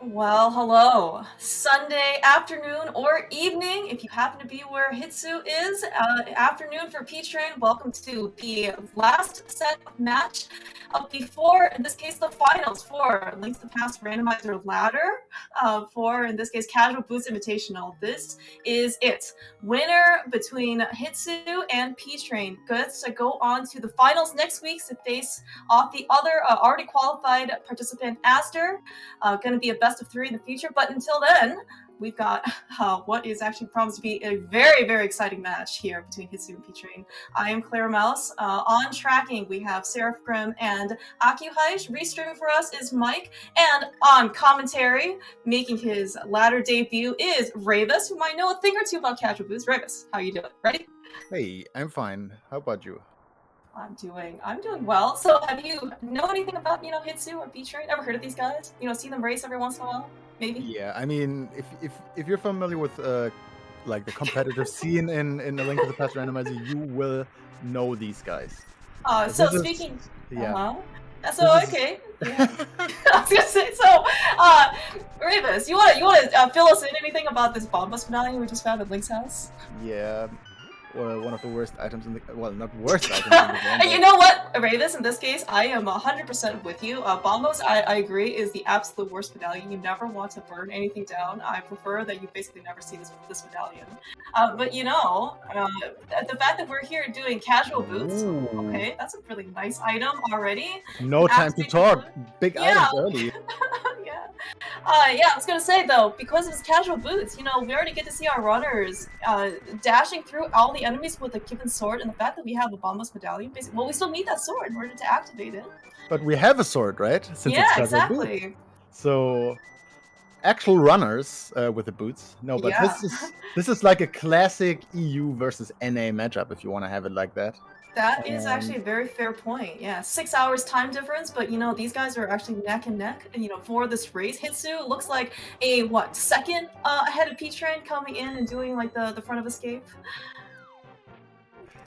Well, hello. Sunday afternoon or evening, if you happen to be where Hitsu is. Afternoon for P-Train. Welcome to the last set of match before, in this case, the finals for Links to the Past Randomizer Ladder for, in this case, Casual Boost Invitational. This is it. Winner between Hitsu and P-Train gets to go on to the finals next week to face off the other already qualified participant, Aster. Going to be a best of three in the future. But until then, we've got what is actually promised to be a very, very exciting match here between Hitsu and P-Train. I am Claire Mouse. On tracking, we have Seraph Grim and AkuHaish. Restreaming for us is Mike. And on commentary, making his latter debut is Ravis, who might know a thing or two about Casual Boost. Ravis, how you doing? Ready? Hey, I'm fine. How about you? I'm doing well. So have you know anything about, Hitsu or P-Train? Ever heard of these guys? See them race every once in a while? Maybe? Yeah, I mean, if you're familiar with like the competitive scene in A Link to the Past Randomizer, you will know these guys. So This is speaking, yeah. So okay, yeah. I was gonna say so. Ravis, you wanna fill us in anything about this bombus medallion we just found at Link's house? Yeah. One of the worst items in the not worst items in the game. And you know what, Ravis, in this case, I am 100% with you. Bombos, I agree, is the absolute worst medallion. You never want to burn anything down. I prefer that you basically never see this medallion. But the fact that we're here doing casual boots, okay, that's a really nice item already. No time to talk. Big items early. Yeah. I was gonna say though, because it's casual boots, we already get to see our runners dashing through all the enemies with a given sword, and the fact that we have a bombus medallion, basically, well, we still need that sword in order to activate it. But we have a sword, right? Since yeah, it's exactly. Boots. So actual runners with the boots. No, but Yeah. this is like a classic EU versus NA matchup if you want to have it like that. That is actually a very fair point. Yeah, 6 hours time difference, but these guys are actually neck and neck. And for this race, Hitsu looks like a second ahead of P-Train, coming in and doing like the front of escape.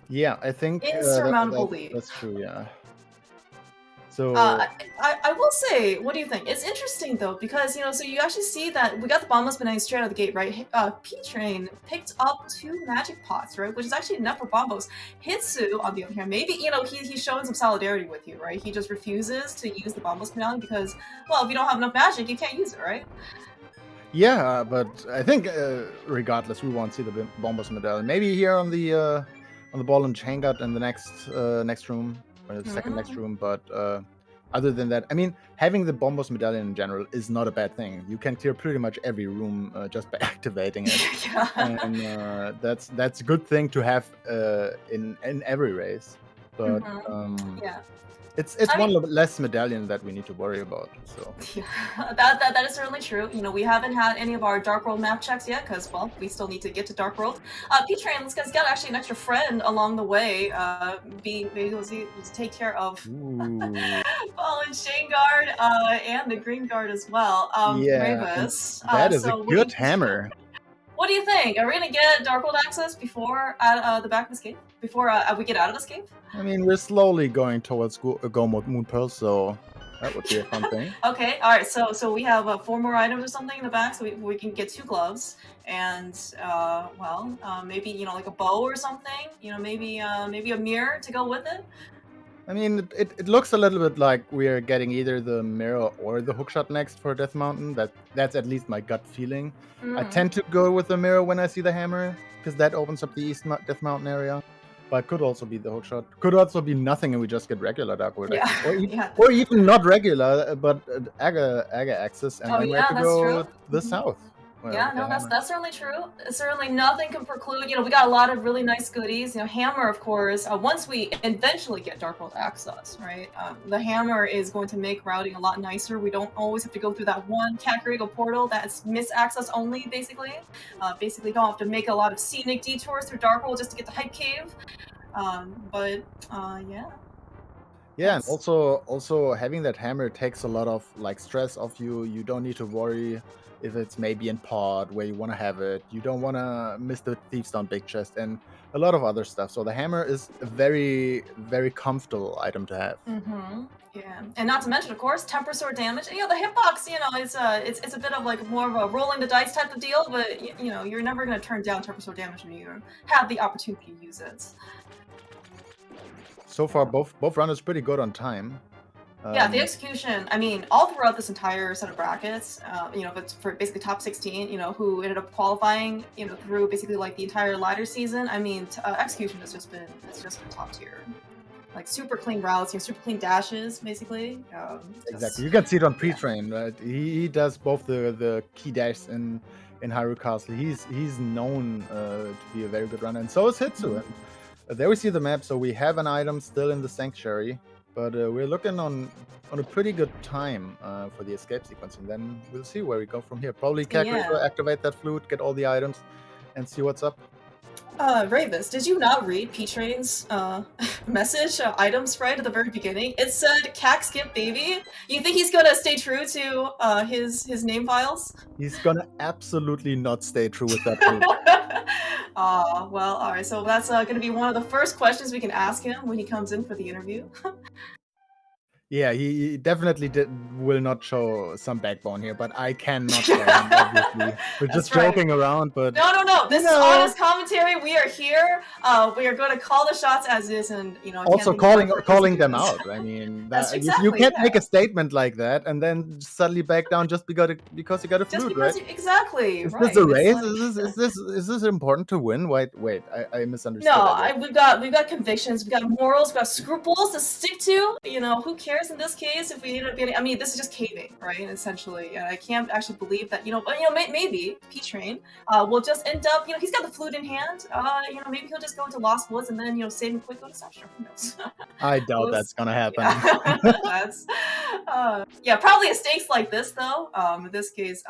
Yeah, I think insurmountable lead. That's true. Yeah. So I will say, what do you think? It's interesting though, because so you actually see that we got the bombus medallion straight out of the gate, right? P-Train picked up 2 magic pots, right? Which is actually enough for bombos. Hitsu, on the other hand, maybe he's showing some solidarity with you, right? He just refuses to use the bombus medallion because, well, if you don't have enough magic, you can't use it, right? Yeah, but I think regardless, we won't see the bombus medallion. Maybe here on the ball and chain gut in the next room or the second next room, but other than that, I mean, having the bombos medallion in general is not a bad thing. You can clear pretty much every room just by activating it. Yeah. And that's a good thing to have in every race. But yeah. It's one less medallion that we need to worry about. So yeah, that is certainly true. We haven't had any of our Dark World map checks yet because, well, we still need to get to Dark World. P-Train, this guy's got actually an extra friend along the way, being able to take care of Fallen Shane Guard and the Green Guard as well. Ravis, that is a good hammer. What do you think? Are we gonna get Dark World access before the back of Escape? Before we get out of Escape? I mean, we're slowly going towards Go Mode Moon Pearl, so that would be a fun thing. Okay, all right. So we have 4 more items or something in the back, so we can get 2 gloves and maybe like a bow or something. Maybe a mirror to go with it. I mean, it looks a little bit like we're getting either the mirror or the hookshot next for Death Mountain. That's at least my gut feeling. I tend to go with the mirror when I see the hammer, because that opens up the East Death Mountain area. But could also be the hookshot. Could also be nothing and we just get regular Dark World access. Or even not regular, but Aga access, and then we have to go to the south. Yeah, no, that's certainly true. Certainly nothing can preclude, we got a lot of really nice goodies. Hammer, of course, once we eventually get Dark World access, right? The hammer is going to make routing a lot nicer. We don't always have to go through that one Kakariko portal that's miss access only, basically. Basically don't have to make a lot of scenic detours through Dark World just to get to Hype Cave. Yeah. Yeah, and also having that hammer takes a lot of like stress off you. You don't need to worry if it's maybe in pod where you want to have it. You don't want to miss the Thief's Stone big chest and a lot of other stuff. So the hammer is a very, very comfortable item to have. Yeah, and not to mention, of course, temper sword damage. You know, the hitbox, you know, it's a bit of like more of a rolling the dice type of deal, but you know, you're never gonna turn down temper sword damage when you have the opportunity to use it. So far, both runners pretty good on time. Yeah, the execution, I mean, all throughout this entire set of brackets, you know, if it's for basically top 16, you know, who ended up qualifying, you know, through basically like the entire ladder season, I mean, execution has just been top tier. Like super clean routes, you know, super clean dashes, basically. Exactly, you can see it on pre-train, right? He does both the key dash in Hyrule Castle. He's known to be a very good runner, and so is Hitsu. And there we see the map. So we have an item still in the sanctuary, but we're looking on a pretty good time for the escape sequence, and then we'll see where we go from here. Probably calculator, activate that flute, get all the items, and see what's up. Ravis, did you not read P-Train's message item spread at the very beginning? It said "cack skip baby." You think he's gonna stay true to his name files? He's gonna absolutely not stay true with that flute. Well, all right. So that's gonna be one of the first questions we can ask him when he comes in for the interview. Yeah, he definitely will not show some backbone here, but I cannot blame him, obviously. We're just joking around, but... No. This is honest commentary. We are here. We are going to call the shots as is, and, you know... Also calling them out. I mean, exactly, you can't make a statement like that and then suddenly back down just because you got a flute, right? Exactly, is right. This a race? Like... Is this important to win? Wait, I misunderstood. No, we've got convictions, we've got morals, we've got scruples to stick to. You know, who cares in this case if we end up getting... I mean, this is just caving, right? Essentially, and I can't actually believe that. You know, maybe P-Train will just end up. You know, he's got the flute in hand. You know, maybe he'll just go into Lost Woods and then save him quick, go to Sasha. Who knows? I doubt that's gonna happen. Yeah. That's probably a stakes like this though. In this case,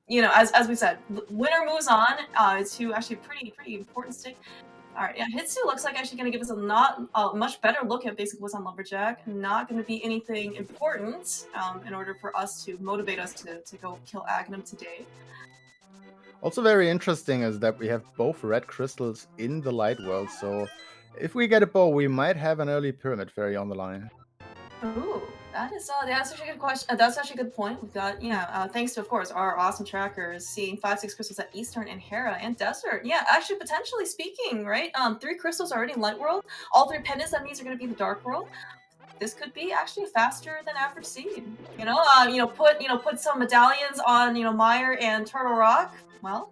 you know, as we said, winner moves on to actually pretty important stake. All right, yeah, Hitsu looks like actually going to give us a much better look at basically what's on Lumberjack. Not going to be anything important in order for us to motivate us to go kill Aghanim today. Also very interesting is that we have both red crystals in the light world, so if we get a bow, we might have an early Pyramid Fairy on the line. Ooh, that's actually a good question. That's actually a good point. We've got, thanks to, of course, our awesome trackers, seeing 5-6 crystals at Eastern and Hera and Desert. Yeah, actually, potentially speaking, right? 3 crystals already in Light World. All 3 pendants, that means are going to be the Dark World. This could be actually faster than average seed. You know, put some medallions on, Mire and Turtle Rock. Well,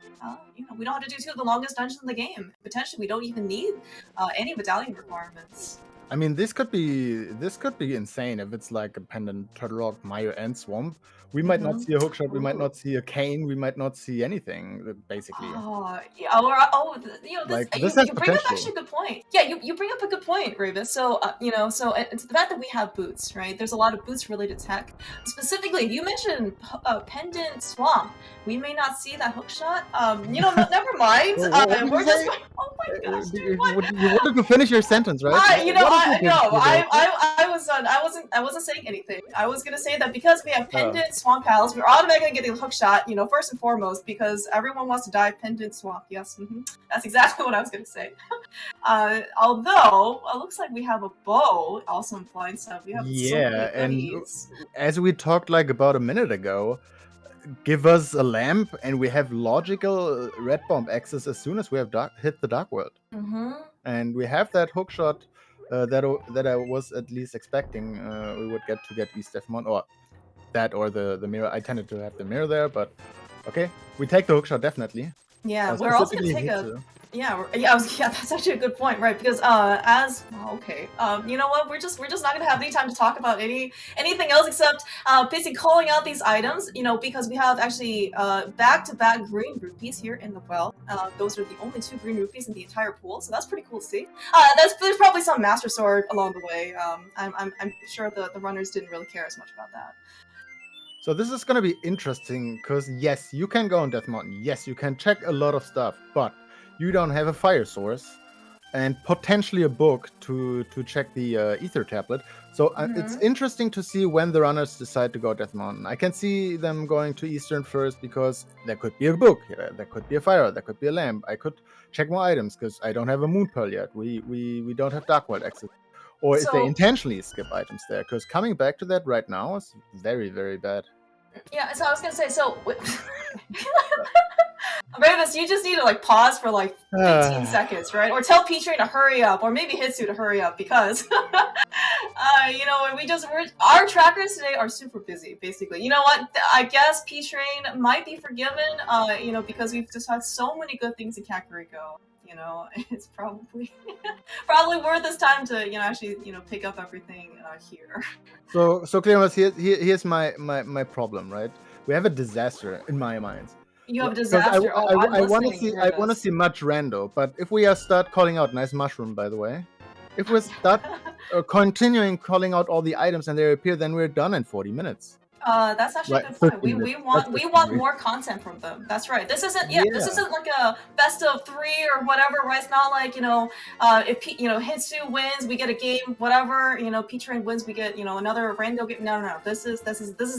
we don't have to do 2 of the longest dungeons in the game. Potentially, we don't even need any medallion requirements. I mean, this could be insane if it's like a pendant, Turtle Rock, Mire, and Swamp. We might not see a hookshot, we might not see a cane, we might not see anything, basically. This has you bring up actually a good point. Yeah, you bring up a good point, Ravis. So, it's the fact that we have boots, right? There's a lot of boots-related tech. Specifically, you mentioned Pendant Swamp. We may not see that hookshot. Never mind. We're just... Oh my gosh, dude, what? You wanted to finish your sentence, right? I wasn't saying anything. I was gonna say that because we have Pendant Swamp Palace, we're automatically getting a hookshot, first and foremost, because everyone wants to dive Pendant Swamp. Yes, that's exactly what I was gonna say. Although, it looks like we have a bow also in blind stuff. We have and as we talked like about a minute ago, give us a lamp and we have logical red bomb access as soon as we have hit the Dark World. And we have that hookshot that I was at least expecting we would get East Defmon, or the mirror. I tended to have the mirror there, but okay, we take the hookshot definitely. Yeah, we're also gonna take that's actually a good point, right? Because you know what? We're just not gonna have any time to talk about anything else except basically calling out these items. Because we have actually back-to-back green rupees here in the well. Those are the only 2 green rupees in the entire pool, so that's pretty cool to see. There's probably some Master Sword along the way. I'm sure the runners didn't really care as much about that. So this is gonna be interesting because yes, you can go on Death Mountain. Yes, you can check a lot of stuff, but you don't have a fire source. and potentially a book to check the ether tablet. So it's interesting to see when the runners decide to go Death Mountain. I can see them going to Eastern first because there could be a book, there could be a fire, there could be a lamp. I could check more items because I don't have a Moon Pearl yet. We don't have Dark World access. Or if they intentionally skip items there, because coming back to that right now is very, very bad. Yeah, so I was gonna say, so Ravis, you just need to like pause for like 15 seconds, right? Or tell P-Train to hurry up, or maybe Hitsu to hurry up, because you know, our trackers today are super busy, basically. You know what? I guess P-Train might be forgiven, you know, because we've just had so many good things in Kakariko. You know, it's probably worth this time to, you know, actually, you know, pick up everything here. So Clearmas, here's my problem, right? We have a disaster in my mind. You have a disaster. I want to see much rando, but if we start calling out nice mushroom, by the way, if we start continuing calling out all the items and they appear, then we're done in 40 minutes. That's actually a good point. We want more content from them. That's right. This isn't this isn't like a best of 3 or whatever, right? It's not like, you know, if Hitsu wins, we get a game, whatever, you know, P-Train wins, we get, you know, another rando game. No. This is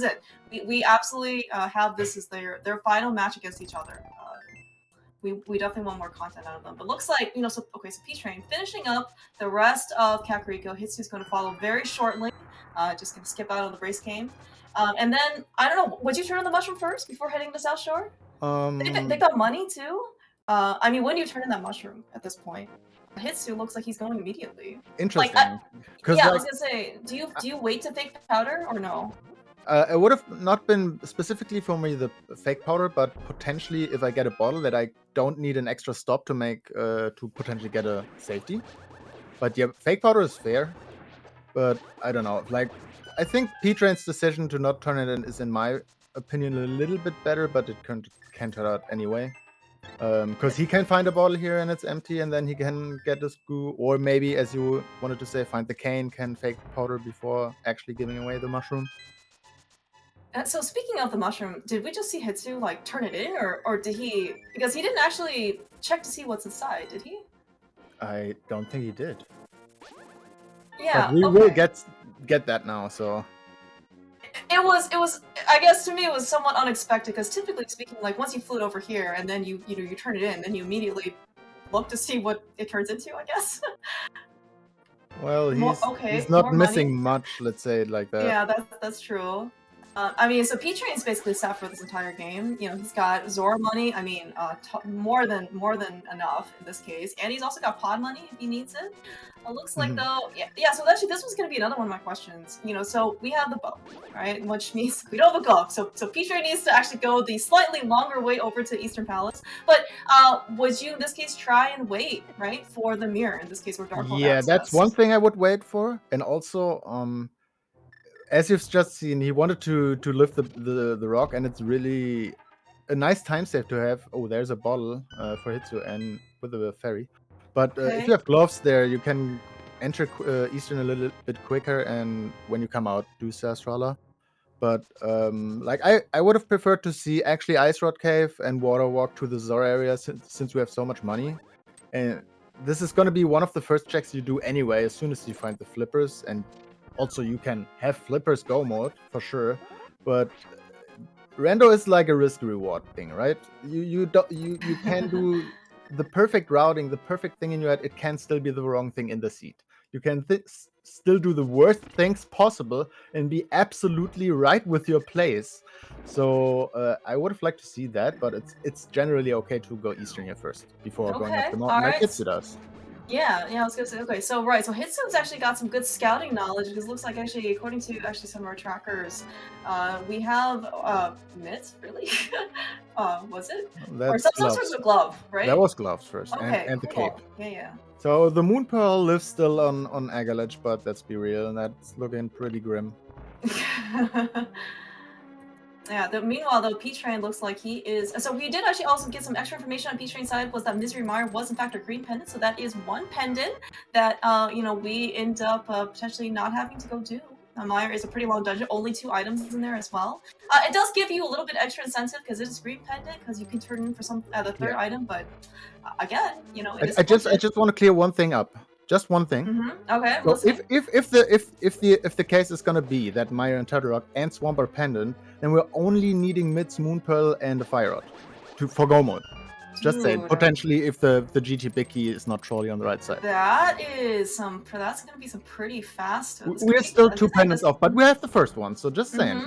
it. We absolutely have this as their final match against each other. We definitely want more content out of them. But looks like, you know, so P-Train finishing up the rest of Kakariko. Hitsu's going to follow very shortly. Just going to skip out of the race game. And then, I don't know, would you turn on the mushroom first before heading to South Shore? They got money too? I mean, when do you turn in that mushroom at this point? Hitsu looks like he's going immediately. Interesting. I was going to say, do you wait to fake powder or no? It would have not been specifically for me the fake powder, but potentially if I get a bottle that I don't need an extra stop to make to potentially get a safety. But yeah, fake powder is fair, but I don't know. Like, I think P-Train's decision to not turn it in is, in my opinion, a little bit better, but it can turn out anyway. Because he can find a bottle here and it's empty, and then he can get this goo, or maybe, as you wanted to say, find the cane, can fake powder before actually giving away the mushroom. So speaking of the mushroom, did we just see Hitsu like turn it in, or did he? Because he didn't actually check to see what's inside, did he? I don't think he did. Yeah, but we will get that now. So it was. I guess to me it was somewhat unexpected, because typically speaking, like once you float over here and then you turn it in, then you immediately look to see what it turns into, I guess. Well, he's not missing much, let's say it like that. Yeah, that's true. I mean, so P-Train's basically set for this entire game. You know, he's got Zora money. I mean, more than enough in this case, and he's also got pod money if he needs it. It looks like though, yeah. So actually, this was going to be another one of my questions. You know, so we have the bow, right? Which means we don't have a glove. So P-Train needs to actually go the slightly longer way over to Eastern Palace. But would you in this case try and wait, right, for the mirror? In this case, or Dark World access? That's one thing I would wait for, and also as you've just seen, he wanted to lift the rock, and it's really a nice time save to have. Oh, there's a bottle for Hitsu and with the ferry. But if you have gloves there, you can enter Eastern a little bit quicker, and when you come out, do Sastrala. But like I would have preferred to see actually Ice Rod Cave and Water Walk to the Zora area, since we have so much money. And this is going to be one of the first checks you do anyway, as soon as you find the flippers. And also, you can have flippers go mode for sure, but rando is like a risk reward thing, right? You can do the perfect routing, the perfect thing in your head. It can still be the wrong thing in the seat. You can still do the worst things possible and be absolutely right with your plays. So I would have liked to see that, but it's generally okay to go Eastern here first before going up the mountain like Hitsu does. Yeah, I was gonna say, okay, so Hitsu's actually got some good scouting knowledge, because it looks like actually, according to some of our trackers, we have mitts, really? Was it? Or some sort of glove, right? That was gloves first, okay, and the cape. Yeah. So the Moon Pearl lives still on Agalage, but let's be real, and that's looking pretty grim. Yeah, meanwhile, though, P-Train looks like he is... So we did actually also get some extra information on P-Train's side, was that Misery Mire was, in fact, a green pendant. So that is one pendant that, you know, we end up potentially not having to go do. Mire is a pretty long dungeon, only 2 items in there as well. It does give you a little bit extra incentive because it is green pendant, because you can turn in for the third item, but again, you know, it is I just want to clear one thing up. Just one thing. Okay, So listening. if the case is gonna be that Mire and Turtle and Swamp are pendant, then we're only needing Mid's Moon Pearl and the Fire Rod for go mode. Just saying, potentially if the GT big key is not trolley on the right side. That's gonna be some pretty fast. We're still 2 pendants off, but we have the first one, so just saying.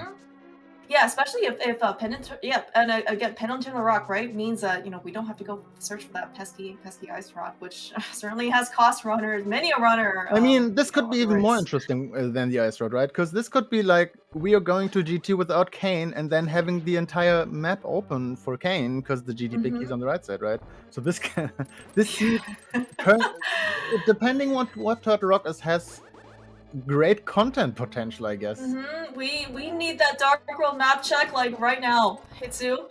Yeah, especially if pendant, and again, pendant in the rock, right, means that, you know, we don't have to go search for that pesky ice rod, which certainly has cost runners, many a runner. I mean, this could be even more interesting than the ice rod, right? Because this could be like we are going to GT without Kane and then having the entire map open for Kane because the GT big key is on the right side, right? So this depending what Turtle Rock has great content potential, I guess. We need that Dark World map check like right now, Hitsu.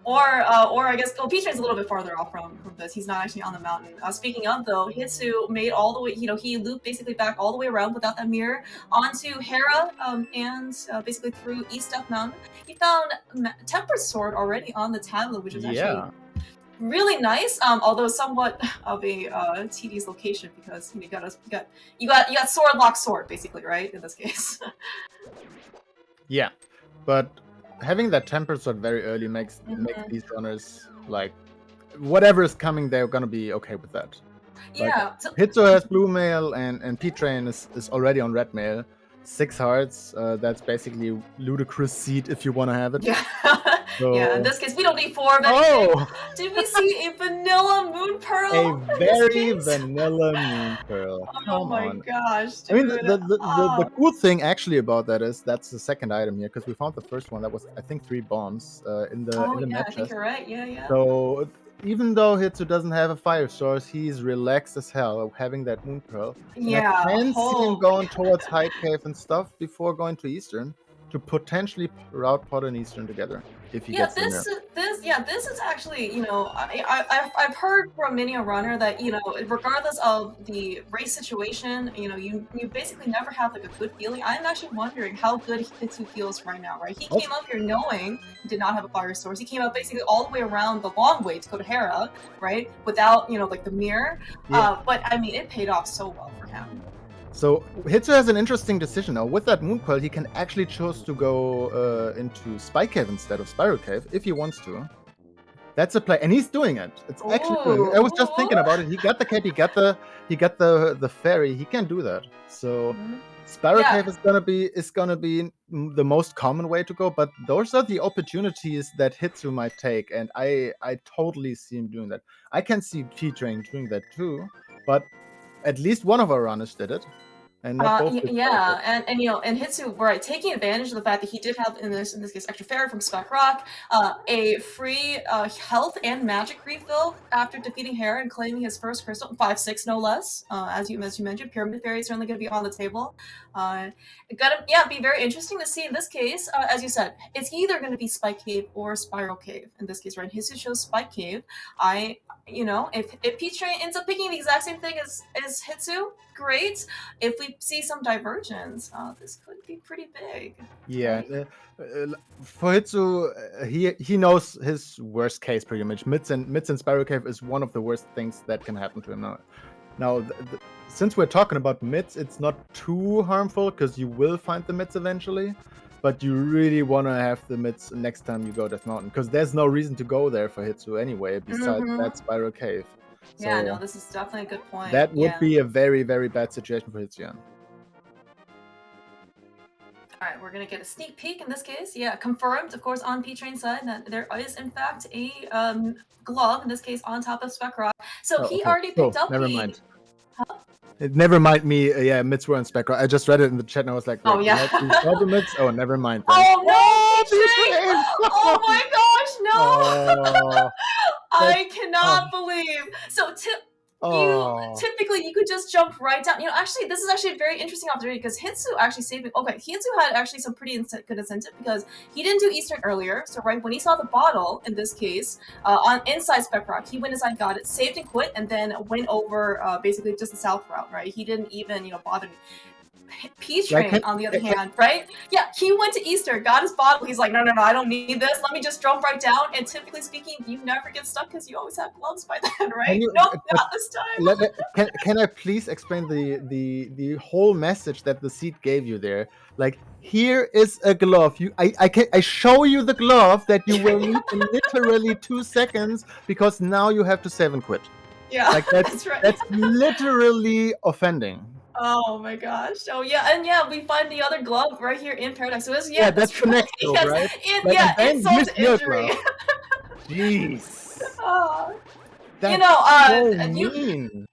or I guess P-Train's a little bit farther off from this. He's not actually on the mountain. Speaking of though, Hitsu made all the way. You know, he looped basically back all the way around without that mirror onto Hera, and basically through East Death Mountain. He found Tempered Sword already on the tablet, which is actually really nice, although somewhat of a tedious location because you got sword basically, right, in this case. Yeah, but having that Tempered Sword very early makes these runners, like, whatever is coming, they're gonna be okay with that. Yeah. Like, Hitsu has blue mail and P-Train is already on red mail. 6 hearts, that's basically ludicrous seed if you want to have it. Yeah. So, yeah, in this case, we don't need 4 of anything. Oh! Did we see a vanilla moon pearl? A very vanilla moon pearl. Oh my gosh, dude. I mean, the cool thing actually about that is that's the second item here, because we found the first one that was, I think, 3 bombs in the map I think you're right. Yeah. So even though Hitsu doesn't have a fire source, he's relaxed as hell having that moon pearl. Yeah. And I can see him going towards High Cave and stuff before going to Eastern to potentially route Pod and Eastern together if he gets in there. This is actually, you know, I've heard from many a runner that, you know, regardless of the race situation, you know, you basically never have like a good feeling. I'm actually wondering how good Hitsu feels right now, right? He came up here knowing he did not have a fire source. He came up basically all the way around the long way to go to Hera, right? Without, you know, like the mirror. Yeah. But I mean, it paid off so well for him. So Hitsu has an interesting decision now. With that Moon Pearl, he can actually choose to go into Spike Cave instead of Spiral Cave if he wants to. That's a play, and he's doing it. It's actually doing it. I was just thinking about it. He got the cape, he got the fairy. He can do that. So Spiral Cave is gonna be the most common way to go. But those are the opportunities that Hitsu might take, and I totally see him doing that. I can see P-Train doing that too, but at least one of our runners did it. And not both and you know, and Hitsu, right, taking advantage of the fact that he did have in this case extra fairy from Spec Rock, a free health and magic refill after defeating Hera and claiming his first crystal, 5/6 no less. As you mentioned, Pyramid Fairy is certainly going to be on the table. Be very interesting to see in this case. As you said, it's either going to be Spike Cave or Spiral Cave. In this case, right, Hitsu chose Spike Cave. You know, if P-Train ends up picking the exact same thing as Hitsu, great. If we see some divergence, this could be pretty big. Yeah, right? For Hitsu, he knows his worst case pretty much. Mids and Spiral Cave is one of the worst things that can happen to him now. Since we're talking about mids, it's not too harmful because you will find the mids eventually. But you really want to have the mids next time you go Death Mountain, because there's no reason to go there for Hitsu anyway, besides that Spiral Cave. So yeah, no, this is definitely a good point. That would be a very, very bad situation for Hitsu. Alright, we're going to get a sneak peek in this case. Yeah, confirmed, of course, on P-Train's side that there is, in fact, a glove, in this case, on top of Spec Rock. So he already picked up never mind. Huh? Never mind me, mids were on Spec Rock. I just read it in the chat and I was like, oh, yeah. The mids? Oh, never mind. Then. Oh, no! Oh, my gosh, no! I cannot believe. So, typically you could just jump right down. You know, actually, this is actually a very interesting opportunity because Hitsu actually saved. Okay, Hitsu had actually some pretty good incentive because he didn't do Eastern earlier. So right when he saw the bottle, in this case, on inside Spec Rock, he went inside, got it, saved and quit, and then went over basically just the south route. Right, he didn't even bother. P-Train, on the other hand, right? Yeah, he went to Easter, got his bottle. He's like, no, I don't need this. Let me just jump right down. And typically speaking, you never get stuck because you always have gloves by then, right? Nope, not this time. Can I please explain the whole message that the seed gave you there? Like, here is a glove. I show you the glove that you will need in literally 2 seconds because now you have to save and quit. Yeah, like that's right. That's literally offending. Oh my gosh. Oh yeah, and yeah, we find the other glove right here in Paradise. So it's, That's the next glove, yes, right? insult to injury. Jeez. You know, so mean.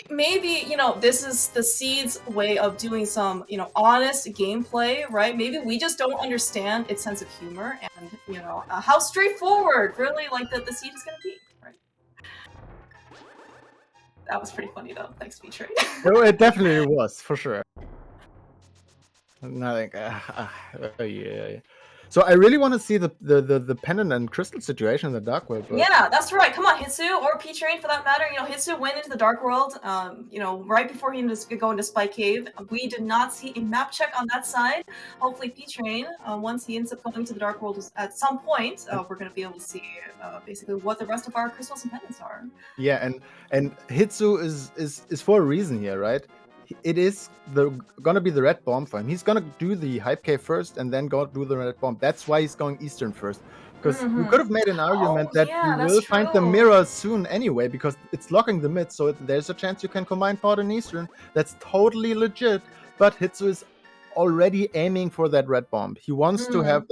Maybe, you know, this is the Seed's way of doing some, you know, honest gameplay, right? Maybe we just don't understand its sense of humor and, you know, how straightforward really like the Seed is gonna be, right? That was pretty funny though. Thanks, P-Train. No, it definitely was, for sure. Nothing. Yeah. So I really want to see the pendant and crystal situation in the Dark World. But... Yeah, that's right. Come on, Hitsu or P-Train for that matter. You know, Hitsu went into the Dark World, you know, right before he was going to Spike Cave. We did not see a map check on that side. Hopefully P-Train, once he ends up going to the Dark World at some point, we're going to be able to see basically what the rest of our crystals and pendants are. Yeah, and Hitsu is for a reason here, right? It is gonna be the red bomb for him. He's gonna do the hype cave first and then go do the red bomb. That's why he's going eastern first. Because you could have made an argument that you will find the mirror soon anyway, because it's locking the mid, so there's a chance you can combine Port and Eastern. That's totally legit. But Hitsu is already aiming for that red bomb. He wants to have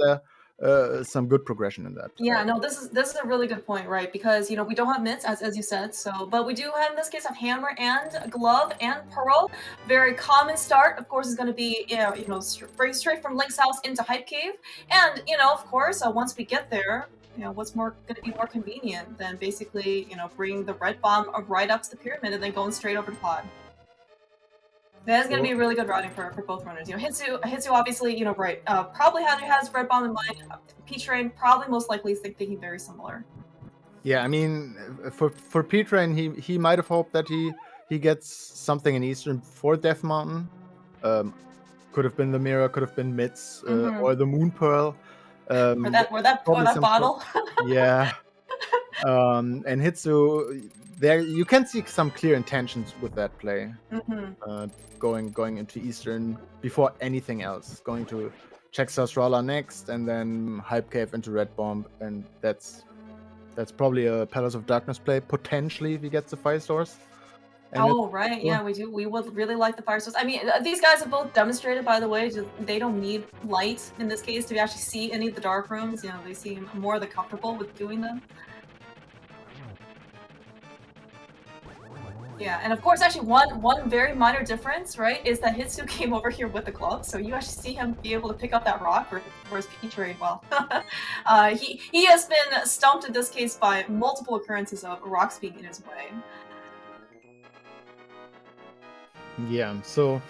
some good progression in that. Yeah, no, this is a really good point, right? Because, you know, we don't have mitts, as you said, so, but we do have, in this case, have hammer and glove and pearl. Very common start, of course, is going to be, you know, straight from Link's house into Hype Cave. And, you know, of course, once we get there, you know, what's going to be more convenient than basically, you know, bringing the red bomb right up to the pyramid and then going straight over to Pod. That's going to be really good routing for both runners. You know, Hitsu obviously, you know, right, probably has red bomb in mind. P-Train probably most likely is thinking very similar. Yeah, I mean, for P-Train, he might have hoped that he gets something in Eastern for Death Mountain. Could have been the mirror, could have been Mitz, or the Moon Pearl. Or that bottle. Yeah. And Hitsu, there you can see some clear intentions with that play. Going into Eastern before anything else. Going to check Sasrala next, and then Hype Cave into Red Bomb, and that's probably a Palace of Darkness play, potentially, if he gets the Fire Source. And right, yeah, we do. We would really like the Fire Source. I mean, these guys have both demonstrated, by the way, they don't need light, in this case, to actually see any of the dark rooms. You know, they seem more than comfortable with doing them. Yeah, and of course, actually, one very minor difference, right, is that Hitsu came over here with the glove, so you actually see him be able to pick up that rock, whereas P-Train, well, he has been stumped in this case by multiple occurrences of rocks being in his way. Yeah, so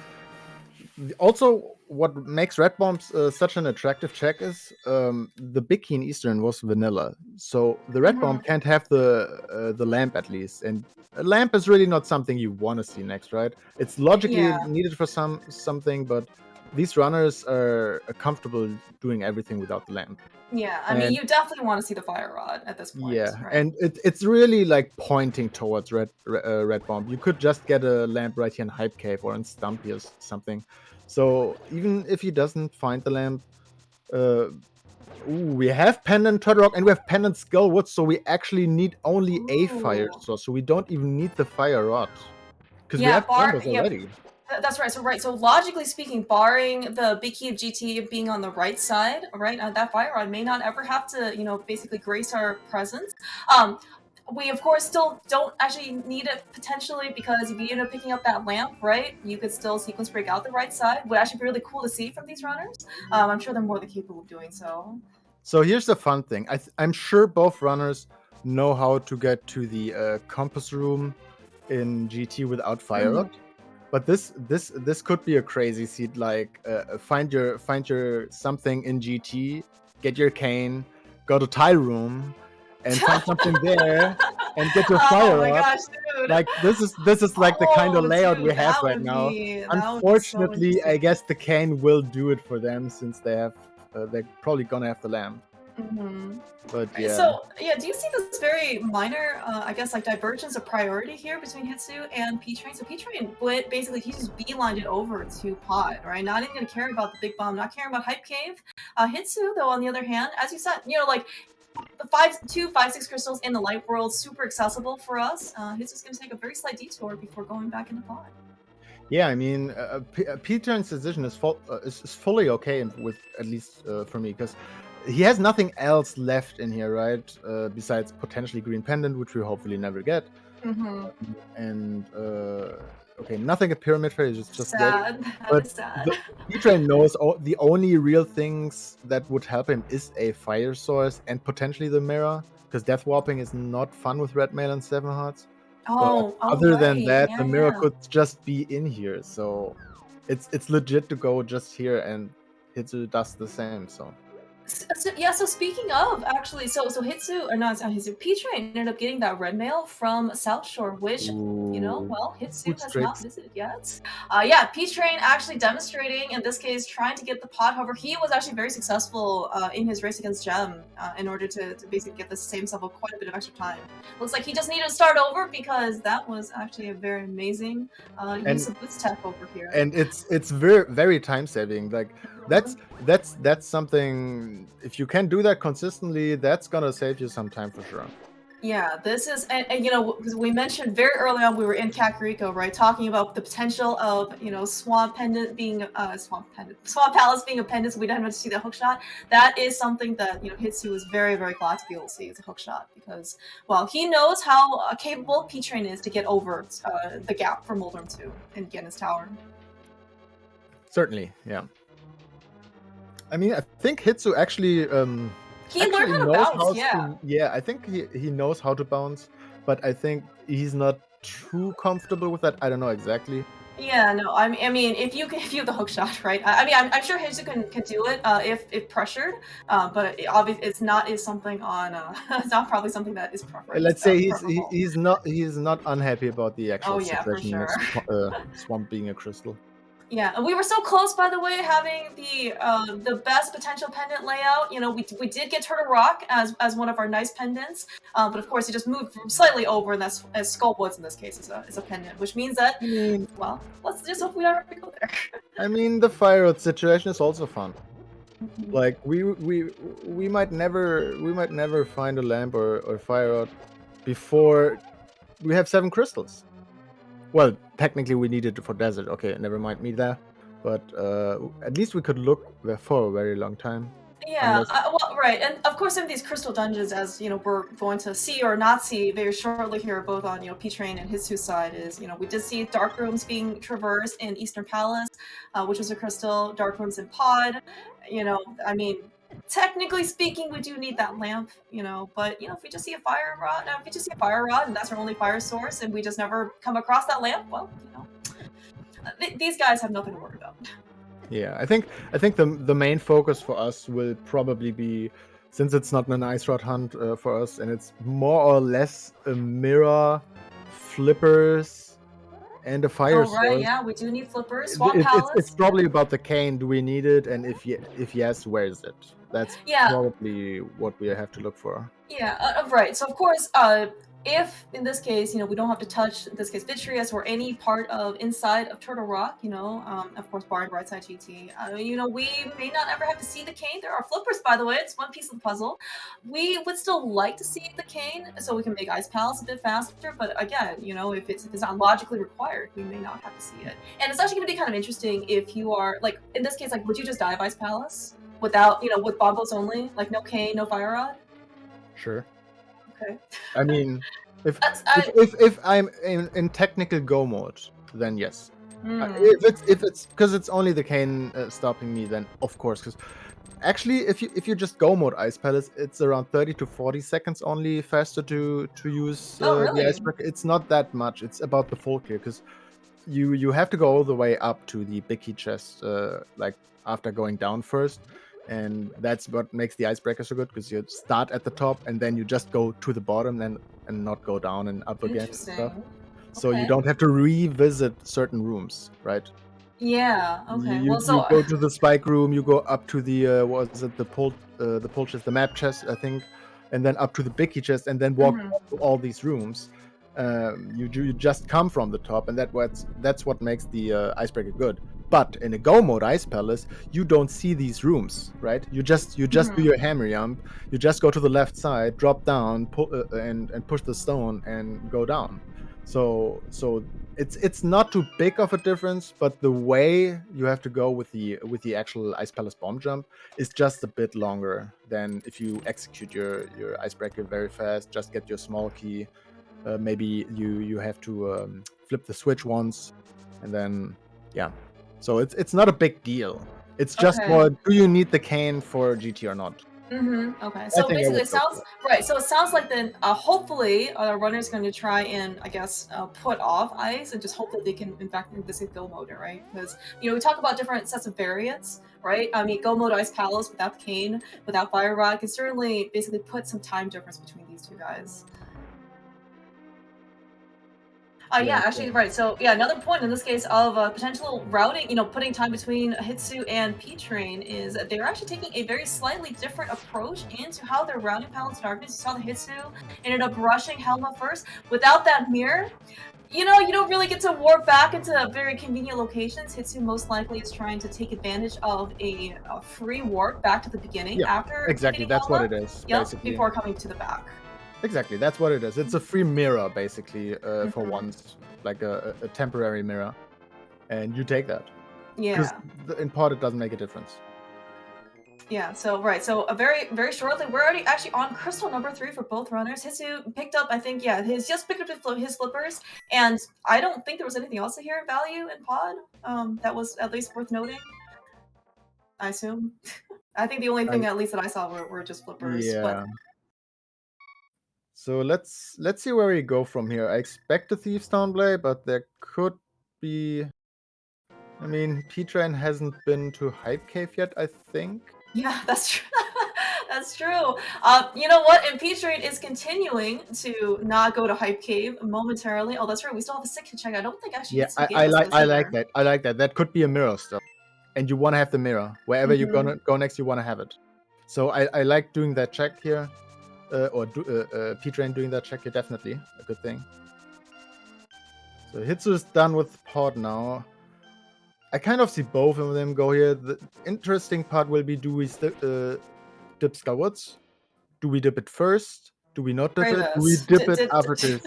also what makes Red Bombs such an attractive check is the big key in Eastern was vanilla. So the Red Bomb can't have the lamp at least, and a lamp is really not something you want to see next, right? It's logically needed for something, but these runners are comfortable doing everything without the lamp. Yeah, I mean, you definitely want to see the Fire Rod at this point. Yeah, right? and it's really like pointing towards Red Bomb. You could just get a lamp right here in Hype Cave or in Stumpy or something. So even if he doesn't find the lamp, we have Pendant Turtle and we have Pendant Skullwood, so we actually need only a Fire Source. So we don't even need the Fire Rod because we have Pendants already. That's right. So logically speaking, barring the big key of GT being on the right side, right, that Fire Rod may not ever have to, you know, basically grace our presence. We, of course, still don't actually need it potentially because if you end up picking up that lamp, right, you could still sequence break out the right side. Would actually be really cool to see from these runners. I'm sure they're more than capable of doing so. So here's the fun thing. I'm sure both runners know how to get to the compass room in GT without Fire Rod. But this could be a crazy seed. Like find your something in GT, get your cane, go to Tile Room, and find something there, and get your Oh fire my up. gosh, dude. Like this is like the kind of Oh, layout we dude, have right now. that would be so Unfortunately, I interesting. guess the cane will do it for them since they're probably gonna have the lamp. Mhm. But Right, yeah. so, yeah, do you see this very minor, I guess, like, divergence of priority here between Hitsu and P-Train? So P-Train would basically, he just beelined it over to Pod, right? Not even gonna care about the big bomb, not caring about Hype Cave. Hitsu, though, on the other hand, as you said, you know, like, the 6 crystals in the light world, super accessible for us. Hitsu's gonna take a very slight detour before going back into Pod. Yeah, I mean, P-Train's decision is fully okay with, at least for me, because he has nothing else left in here, right? Besides potentially Green Pendant, which we hopefully never get. Mhm. And okay, nothing a Pyramid Fairy is just waiting. Sad. That But is sad. the P-Train knows the only real things that would help him is a fire source and potentially the mirror, because Death Warping is not fun with Red Mail and Seven Hearts. But Oh, other than right. that, Yeah, the mirror yeah. could just be in here, so it's legit to go just here, and Hitsu does the same. So Yeah, so speaking of, actually, so Hitsu, or not Hitsu, P-Train ended up getting that red mail from South Shore, which, you know, ooh, well, Hitsu food has not scrapes. visited yet. Yeah, P-Train actually demonstrating, in this case, trying to get the pod. However, he was actually very successful in his race against Gem in order to basically get the same level quite a bit of extra time. Looks like he just needed to start over because that was actually a very amazing use And of boost tech over here. and it's very time saving. Like that's something, if you can do that consistently, that's gonna save you some time for sure. Yeah, this is, and you know, because we mentioned very early on, we were in Kakariko, right, talking about the potential of, you know, Swamp Pendant being Swamp Palace being a pendant, so we didn't have to see the hook shot. That is something that, you know, Hitsu is very, very glad to be able to see as a hook shot because, well, he knows how capable P-Train is to get over the gap from Moldrum 2 and get his tower. Certainly, yeah. I mean, I think Hitsu actually He learned how to knows bounce, how yeah. to. Yeah, I think he knows how to bounce, but I think he's not too comfortable with that. I don't know exactly. Yeah, no, I mean, if you have the hook shot, right? I mean, I'm sure Hitsu can do it if pressured, but obviously it's not is something on it's not probably something that is preference. Let's say Preferable. he's not unhappy about the Oh actual yeah, for situation sure. of Swamp being a crystal. Yeah, and we were so close, by the way, having the best potential pendant layout. You know, we did get Turtle Rock as one of our nice pendants, but of course, it just moved from slightly over, and that's as Skull Woods in this case is a pendant, which means that, I mean, well, let's just hope we don't have to go there. I mean, the fire road situation is also fun. Mhm. Like we might never find a lamp or fire rod before we have 7 crystals. Well, technically we need it for desert. Okay, never mind me there. But at least we could look there for a very long time. Yeah, Unless well, right, and of course, in these crystal dungeons, as you know, we're going to see or not see very shortly here, both on P-Train and Hitsu's side, is we did see dark rooms being traversed in Eastern Palace, which was a crystal. Dark rooms in Pod. I mean, technically speaking, we do need that lamp, but if we just see a fire rod, and that's our only fire source, and we just never come across that lamp, well, these guys have nothing to worry about. yeah, I think the main focus for us will probably be, since it's not an ice rod hunt for us, and it's more or less a mirror, flippers, and a fire Oh right, source. yeah, we do need flippers. Swamp It's Palace. probably about the cane. Do we need it? And if yes, where is it? That's Yeah, probably what we have to look for. yeah, right. So of course, if in this case, we don't have to touch, in this case, Vitreous or any part of inside of Turtle Rock, of course, barring right side GT, we may not ever have to see the cane. There are flippers, by the way. It's one piece of the puzzle. We would still like to see the cane so we can make Ice Palace a bit faster. But again, if it's not logically required, we may not have to see it. And it's actually going to be kind of interesting if you are like in this case, like, would you just dive Ice Palace without, with bombos only, like no cane, no fire rod? Sure. Okay. I mean, if I- if I'm in technical go mode, then yes. Hmm. If it's because it's only the cane stopping me, then of course. Because actually, if you just go mode Ice Palace, it's around 30 to 40 seconds only faster to use Oh, the really? icebreaker. It's not that much. It's about the full clear, because you have to go all the way up to the big key chest, like after going down first. And that's what makes the icebreaker so good, because you start at the top and then you just go to the bottom and not go down and up again and stuff. Interesting. So you Okay. don't have to revisit certain rooms, right? Yeah. Okay. You Well, so go to the spike room, you go up to the what is it, the pull chest, the map chest, I think, and then up to the biggie chest, and then walk through all these rooms. You just come from the top, and that's what makes the icebreaker good. But in a go mode ice palace, you don't see these rooms, right? You just do your hammer jump. You just go to the left side, drop down, pull and push the stone and go down. So it's not too big of a difference, but the way you have to go with the actual Ice Palace bomb jump is just a bit longer than if you execute your icebreaker very fast. Just get your small key. Maybe you have to flip the switch once, and then yeah. So it's not a big deal. It's just more, do you need the cane for GT or not? Okay. So basically, it sounds right. So it sounds like then hopefully our runner's going to try and I guess put off ice and just hope that they can in fact this is go mode, right? Because we talk about different sets of variants, right? I mean, go mode ice palace without the cane, without fire rod can certainly basically put some time difference between these two guys. Yeah, actually, right. So, yeah, another point in this case of potential routing, putting time between Hitsu and P-Train is that they're actually taking a very slightly different approach into how they're routing Paladin's Darkness. You saw the Hitsu ended up rushing Helma first. Without that mirror, you don't really get to warp back into very convenient locations. Hitsu most likely is trying to take advantage of a free warp back to the beginning after exactly. That's Helma, what it is, basically. before coming to the back. Exactly, that's what it is. It's a free mirror, basically, for once, like a temporary mirror, and you take that. Yeah. Because in part, it doesn't make a difference. Yeah, so right, so very, very shortly, we're already actually on crystal number 3 for both runners. Hitsu picked up, I think, he's just picked up his flippers, and I don't think there was anything else here in value in pod that was at least worth noting. I assume. I think the only thing at least that I saw were just flippers. Yeah. But... So let's see where we go from here. I expect a Thieves Town play, but there could be. I mean, P-Train hasn't been to Hype Cave yet, I think. Yeah, that's true. That's true. You know what? And P-Train is continuing to not go to Hype Cave momentarily. Oh, that's right. We still have a sick check. I don't think actually. Yeah, I like that. I like that. That could be a mirror stuff, and you want to have the mirror wherever you're gonna go next. You want to have it. So I like doing that check here, or P-Train doing that check here. Definitely a good thing. So Hitsu is done with pod now. I kind of see both of them go here. The interesting part will be, do we dip Skullwoods? Do we dip it first? Do we not dip it? Do we dip it after this?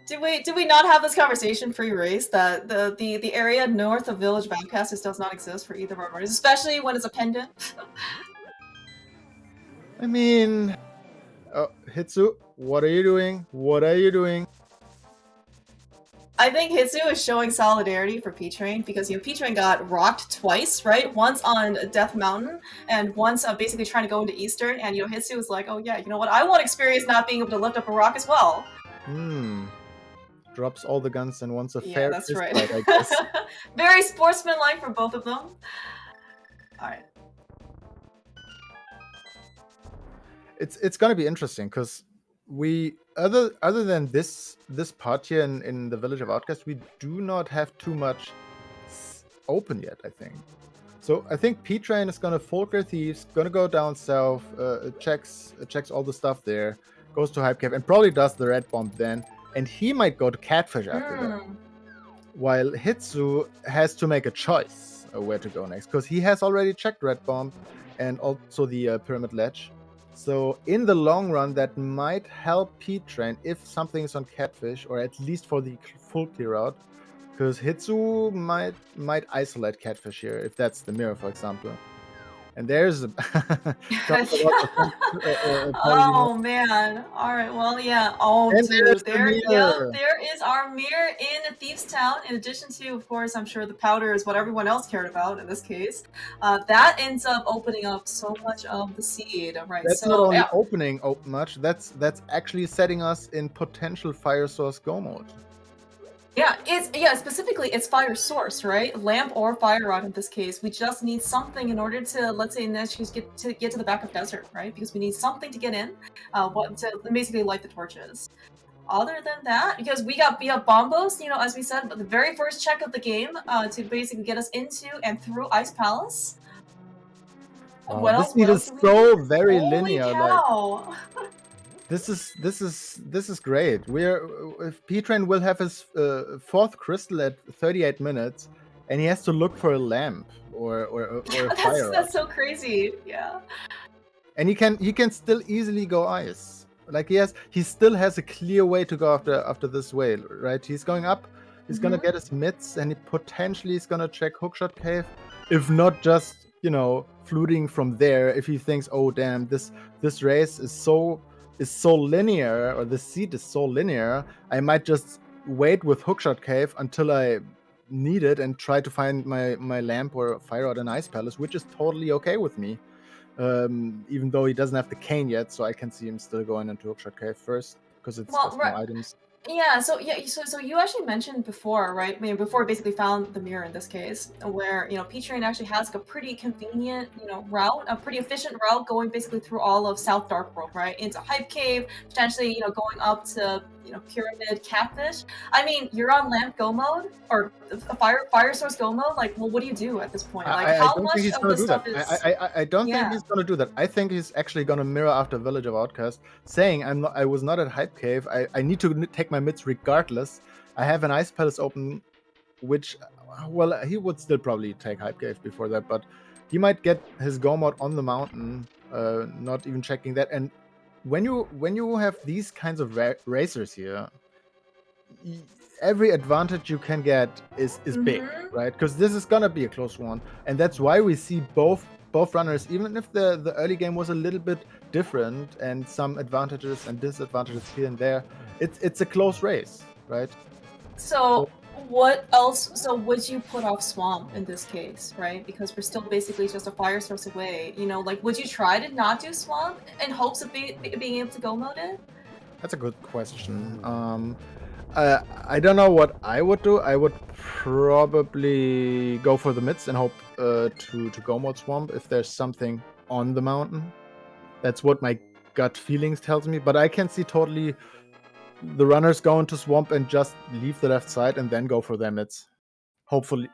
Did we not have this conversation pre-race that the area north of Village of Outcasts does not exist for either of our runners, especially when it's a pendant? I mean, Hitsu, what are you doing? What are you doing? I think Hitsu is showing solidarity for P-Train because P-Train got rocked twice, right? Once on Death Mountain and once basically trying to go into Eastern, and Hitsu was like, oh yeah, you know what? I want to experience not being able to lift up a rock as well. Drops all the guns and wants a yeah, fair that's right. fight, I guess. Very sportsmanlike for both of them. Alright. It's gonna be interesting because we other than this part here in the Village of Outcasts, we do not have too much open yet, I think. So I think P-Train is gonna Folker Thieves, gonna go down south, checks all the stuff there, goes to Hype Cave, and probably does the red bomb then, and he might go to Catfish after that. While Hitsu has to make a choice where to go next, because he has already checked red bomb and also the pyramid ledge. So in the long run, that might help P-Train if something is on Catfish, or at least for the full clear out, because Hitsu might isolate Catfish here if that's the mirror, for example. And there's oh man! All right, well, yeah. Oh, and dude, there is our mirror in Thieves Town. In addition to, of course, I'm sure the powder is what everyone else cared about in this case. That ends up opening up so much of the seed, right? That's not only opening much. That's actually setting us in potential Fire Source go mode. Yeah, specifically it's fire source, right? Lamp or fire rod in this case. We just need something in order to, let's say in this case, get to the back of desert, right? Because we need something to get in, to basically light the torches. Other than that, because we have bombos, as we said, the very first check of the game, to basically get us into and through Ice Palace. Wow, What this else? What speed else is do we so need? very Holy linear. Like cow! this is great. If P-Train will have his fourth crystal at 38 minutes, and he has to look for a lamp or a fire rod. That's so crazy. Yeah. And he can still easily go ice. Like he still has a clear way to go after this whale, right? He's going up, he's gonna get his mitts, and he potentially is gonna check Hookshot Cave, if not just fluting from there. If he thinks, oh damn, this race is so linear, or the seat is so linear, I might just wait with Hookshot Cave until I need it and try to find my lamp or fire rod in Ice Palace, which is totally okay with me. Even though he doesn't have the cane yet, so I can see him still going into Hookshot Cave first, because it's just more items. Yeah, so you actually mentioned before, right? I mean, before we basically found the mirror in this case, where P-Train actually has like a pretty convenient, route, a pretty efficient route going basically through all of South Dark World, right? Into Hype Cave, potentially, going up to Pyramid Catfish. I mean, you're on Lamp Go mode or fire source Go mode. Like, well, what do you do at this point? Like, I how don't much think he's of gonna this do stuff that. is? I don't think Yeah. he's gonna do that. I think he's actually gonna mirror after Village of Outcast, saying I was not at Hype Cave. I need to take my mids regardless. I have an Ice Palace open, which, well, he would still probably take Hype Cave before that, but he might get his go mode on the mountain, not even checking that. And when you have these kinds of racers here, every advantage you can get is big, right? Because this is gonna be a close one, and that's why we see both runners, even if the early game was a little bit different and some advantages and disadvantages here and there. It's a close race, right? So what else? So would you put off Swamp in this case, right? Because we're still basically just a fire source away. Like, would you try to not do Swamp in hopes of being able to go mode it? That's a good question. I don't know what I would do. I would probably go for the mids and hope to go mode Swamp if there's something on the mountain. That's what my gut feelings tells me. But I can see totally the runners go into Swamp and just leave the left side and then go for their mids. Hopefully,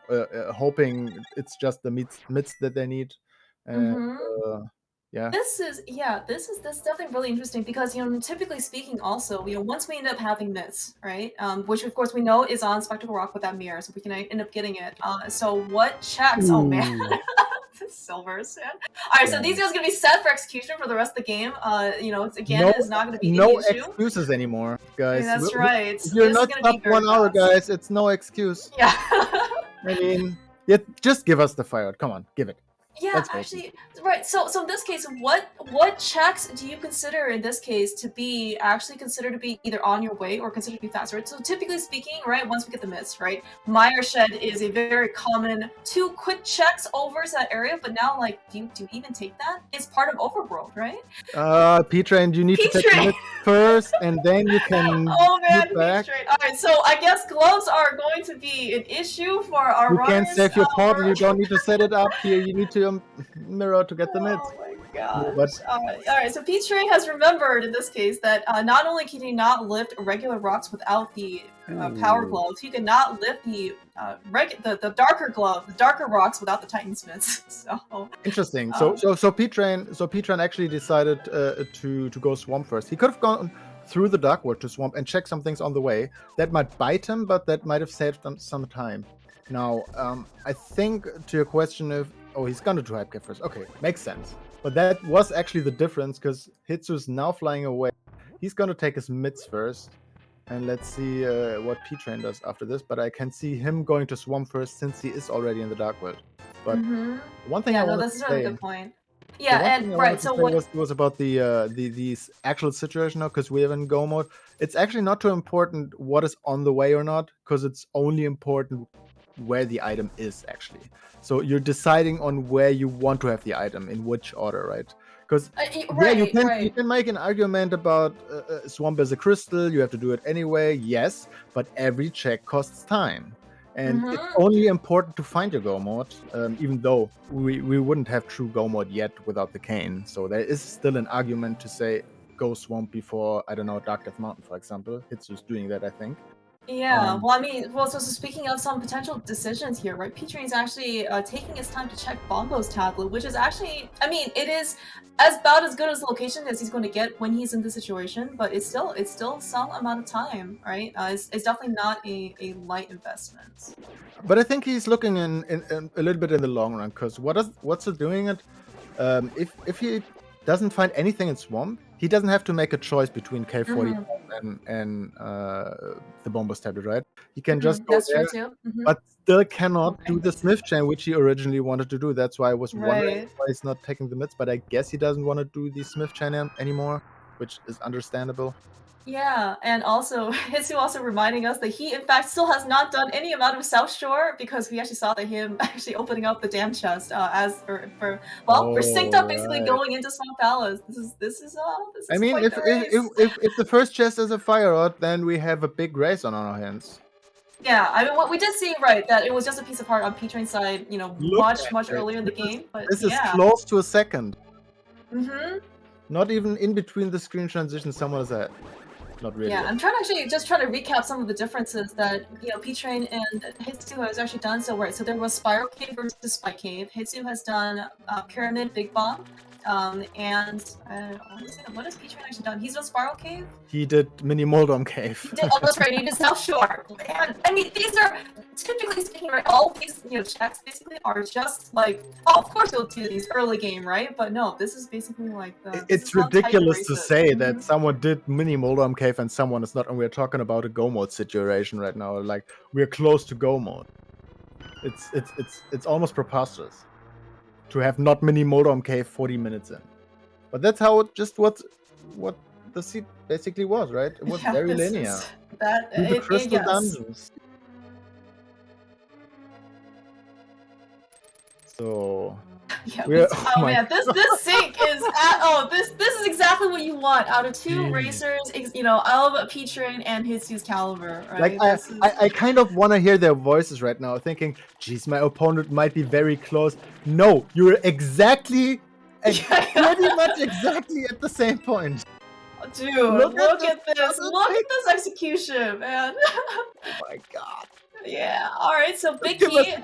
hoping it's just the mids that they need. Yeah. This is definitely really interesting because typically speaking, also once we end up having this, right, which of course we know is on Spectacle Rock with that mirror, so we can end up getting it. So what checks? Oh man, Silvers. Man. All right, so these guys are gonna be set for execution for the rest of the game. Again, it's not gonna be any issue. Excuses anymore, guys. Yeah, that's right. If you're not top 1 hour, guys, it's no excuse. Yeah. I mean, just give us the fire. Come on, give it. Yeah, actually, right. So in this case, what checks do you consider in this case to be actually considered to be either on your way or considered to be fast, right? So typically speaking, right, once we get the miss, right, Mire Shed is a very common 2 quick checks over to that area, but now, like, do you even take that? It's part of Overworld, right? P-Train, you need to take the miss first, and then you can oh man, back. P-Train. Alright, so I guess gloves are going to be an issue for our runners. You can't save your portal, you don't need to set it up here, you need to mirror to get the mids. Oh my gosh. Alright, so P-Train has remembered in this case that not only can he not lift regular rocks without the power gloves, he cannot lift the darker glove, the darker rocks without the Titan Smiths. So interesting. So P-Train actually decided to go Swamp first. He could have gone through the Dark World to Swamp and check some things on the way. That might bite him, but that might have saved them some time. Now, I think to your question of, he's gonna do Hype Cave first. Okay, makes sense. But that was actually the difference, because Hitsu's now flying away. He's gonna take his mids first. And let's see what P-Train does after this. But I can see him going to Swamp first, since he is already in the Dark World. But one thing I wanted to say... that's a really good point. Yeah, and right, so what was about the actual situation now, because we have in Go mode. It's actually not too important what is on the way or not, because it's only important where the item is, actually. So you're deciding on where you want to have the item, in which order, right? Because right, you right. can make an argument about Swamp as a crystal. You have to do it anyway. Yes, but every check costs time, and it's only important to find your go mode. Even though we wouldn't have true go mode yet without the cane, so there is still an argument to say go Swamp before, I don't know, Dark Death Mountain, for example. Hitsu's doing that, I think. Yeah, well, I mean, so speaking of some potential decisions here, right? P-Train is actually taking his time to check Bongo's tablet, which is actually, I mean, it is about as good as the location as he's going to get when he's in this situation, but it's still some amount of time, right? It's definitely not a light investment. But I think he's looking in a little bit in the long run, because what's he doing it? If he doesn't find anything in Swamp, he doesn't have to make a choice between K45 and the Bombos tablet, right? He can just go That's there, true too. but still cannot do the Smith chain, which he originally wanted to do. That's why I was wondering Right. why he's not taking the mids, but I guess he doesn't want to do the Smith chain anymore, which is understandable. Yeah, and also Hitsu also reminding us that he in fact still has not done any amount of South Shore, because we actually saw that him actually opening up the dam chest as for synced up basically going into Swamp Palace. This is I mean, quite the race. if the first chest is a fire rod, then we have a big race on our hands. Yeah, I mean, what we did see, right, that it was just a piece of heart on P-Train's side, you know, much earlier in the game, but this yeah. is close to a second. Mm-hmm. Not even in between the screen transitions, someone is ahead. Not really. Yeah, I'm trying to recap some of the differences that, you know, P-Train and Hitsu has actually done. So right, so there was Spiral Cave versus Spike Cave. Hitsu has done Pyramid Big Bomb, and what has P-Train actually done? He's done Spiral Cave. He did Mini Moldom Cave. Oh, that's right. He did South Shore. And I mean, these are typically speaking, right? All these, you know, checks basically are just like, oh, of course you'll do these early game, right? But no, this is basically like it's ridiculous to say that someone did Mini Moldom Cave and someone is not, and we're talking about a go mode situation right now. Like, we're close to go mode. It's almost preposterous to have not Mini Moldom Cave 40 minutes in. But that's how what the seed basically was, right? It was very linear. The crystal dungeons. So yeah, oh man, this sync is this is exactly what you want out of two racers, you know, of P-Train and Hitsu's caliber, right? Like I kind of want to hear their voices right now, thinking, "Geez, my opponent might be very close." No, you're exactly, pretty much exactly at the same point. Dude, look at this! Look at this execution, man! Oh my god! Yeah. All right, so Big Key.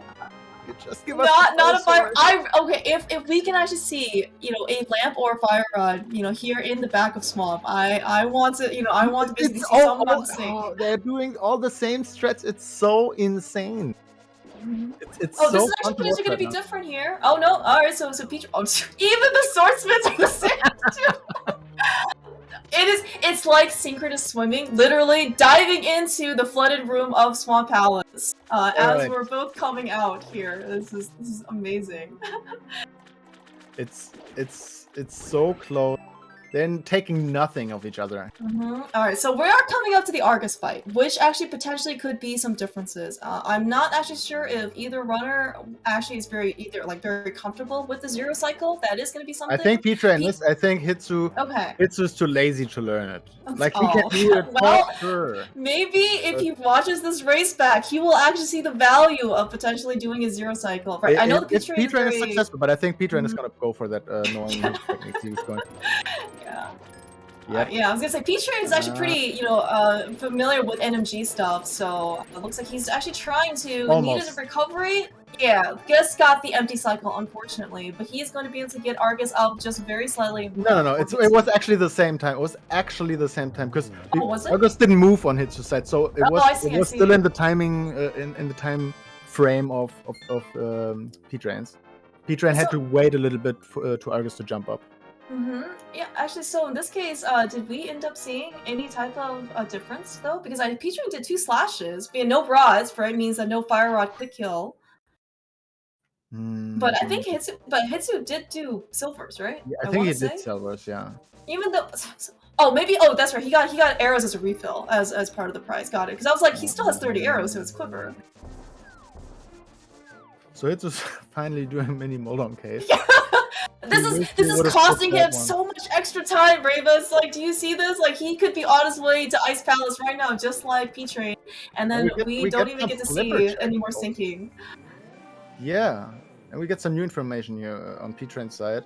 Just give us not a fire. Okay. If we can actually see, you know, a lamp or a fire rod, you know, here in the back of Swamp, I want to, you know, I want to basically see someone on sync. They're doing all the same strats. It's so insane. It's oh, so this is actually potentially going to be different here. Oh no! All right, so Peach. Oh, even the swordsmiths are the same too. It's like synchronous swimming, literally diving into the flooded room of Swamp Palace as we're both coming out here. This is amazing. it's so close. They're taking nothing of each other. Alright, so we are coming up to the Argus fight, which actually potentially could be some differences. I'm not actually sure if either runner actually is very comfortable with the zero cycle. That is going to be something. I think P-Train is. I think Hitsu's too lazy to learn it. Like, he can do it for sure. Maybe if he watches this race back, he will actually see the value of potentially doing a zero cycle. Right? I know the P-Train is successful, but I think P-Train is going to go for that knowing his techniques he was going to. Yeah. Yeah, I was gonna say P-Train is actually pretty, you know, familiar with NMG stuff, so it looks like he's actually trying to needed a recovery. Yeah, just got the empty cycle, unfortunately, but he's going to be able to get Argus up just very slightly. No. It was actually the same time. It was actually the same time because was it? Argus didn't move on Hitsu's side, so it was still in the timing in the time frame of P-Train's. P-Train had to wait a little bit to Argus to jump up. Yeah, actually, so in this case, did we end up seeing any type of difference though? Because P-Train did 2 slashes, being no rods, right? Means that no fire rod quick kill. But I think Hitsu did do silvers, right? Yeah, I think he did silvers, yeah. Even though, that's right. He got arrows as a refill as part of the prize. Got it? Because I was like, he still has 30 arrows, so it's quiver. So it's just finally doing a mini Moldon case. This is costing him so much extra time, Ravus. Like, do you see this? Like, he could be on his way to Ice Palace right now, just like P-Train, and then we don't even get to see any more sinking. Yeah, and we get some new information here on P-Train's side.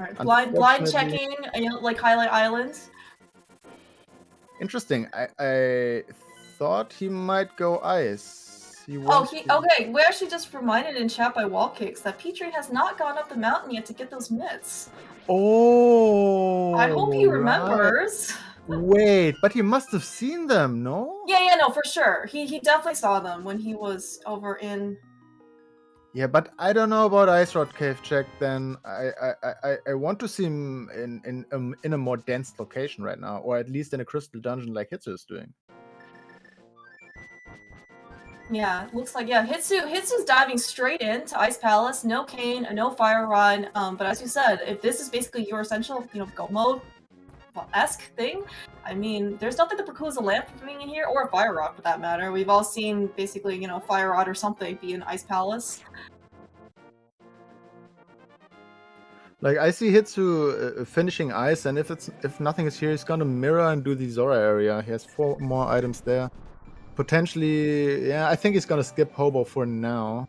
All right, blind checking, you know, like Highlight Islands. Interesting. I thought he might go ice. Okay. We actually just reminded in chat by Wall Kicks that P-Train has not gone up the mountain yet to get those mitts. Oh, I hope he remembers. Wait, but he must have seen them, no? Yeah, no, for sure. He definitely saw them when he was over in. Yeah, but I don't know about Ice Rod Cave check. Then I want to see him in a more dense location right now, or at least in a crystal dungeon like Hitsu is doing. Yeah, looks like Hitsu's diving straight into Ice Palace. No cane, no fire rod. But as you said, if this is basically your essential, you know, go mode esque thing, I mean, there's nothing that precludes a lamp from being in here, or a fire rod for that matter. We've all seen basically, you know, fire rod or something be in Ice Palace. Like, I see Hitsu finishing ice, and if nothing is here, he's gonna mirror and do the Zora area. He has 4 more items there. Potentially, yeah, I think he's gonna skip Hobo for now,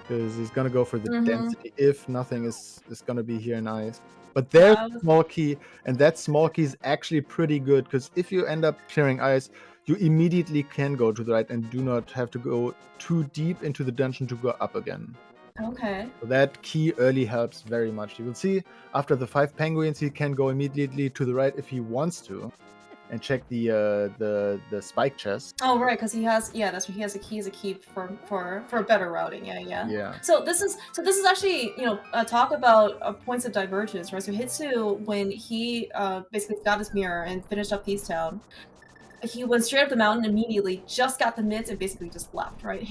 because he's gonna go for the density if nothing is gonna be here in ice. But there's a small key, and that small key is actually pretty good, because if you end up clearing ice, you immediately can go to the right and do not have to go too deep into the dungeon to go up again. Okay. So that key early helps very much. You will see after the 5 penguins, he can go immediately to the right if he wants to, and check the spike chest. Oh right, because he has that's what he has a key for better routing. Yeah. So this is actually, you know, talk about points of divergence, right? So Hitsu, when he basically got his mirror and finished up Peace Town, he went straight up the mountain immediately, just got the mitts and basically just left, right?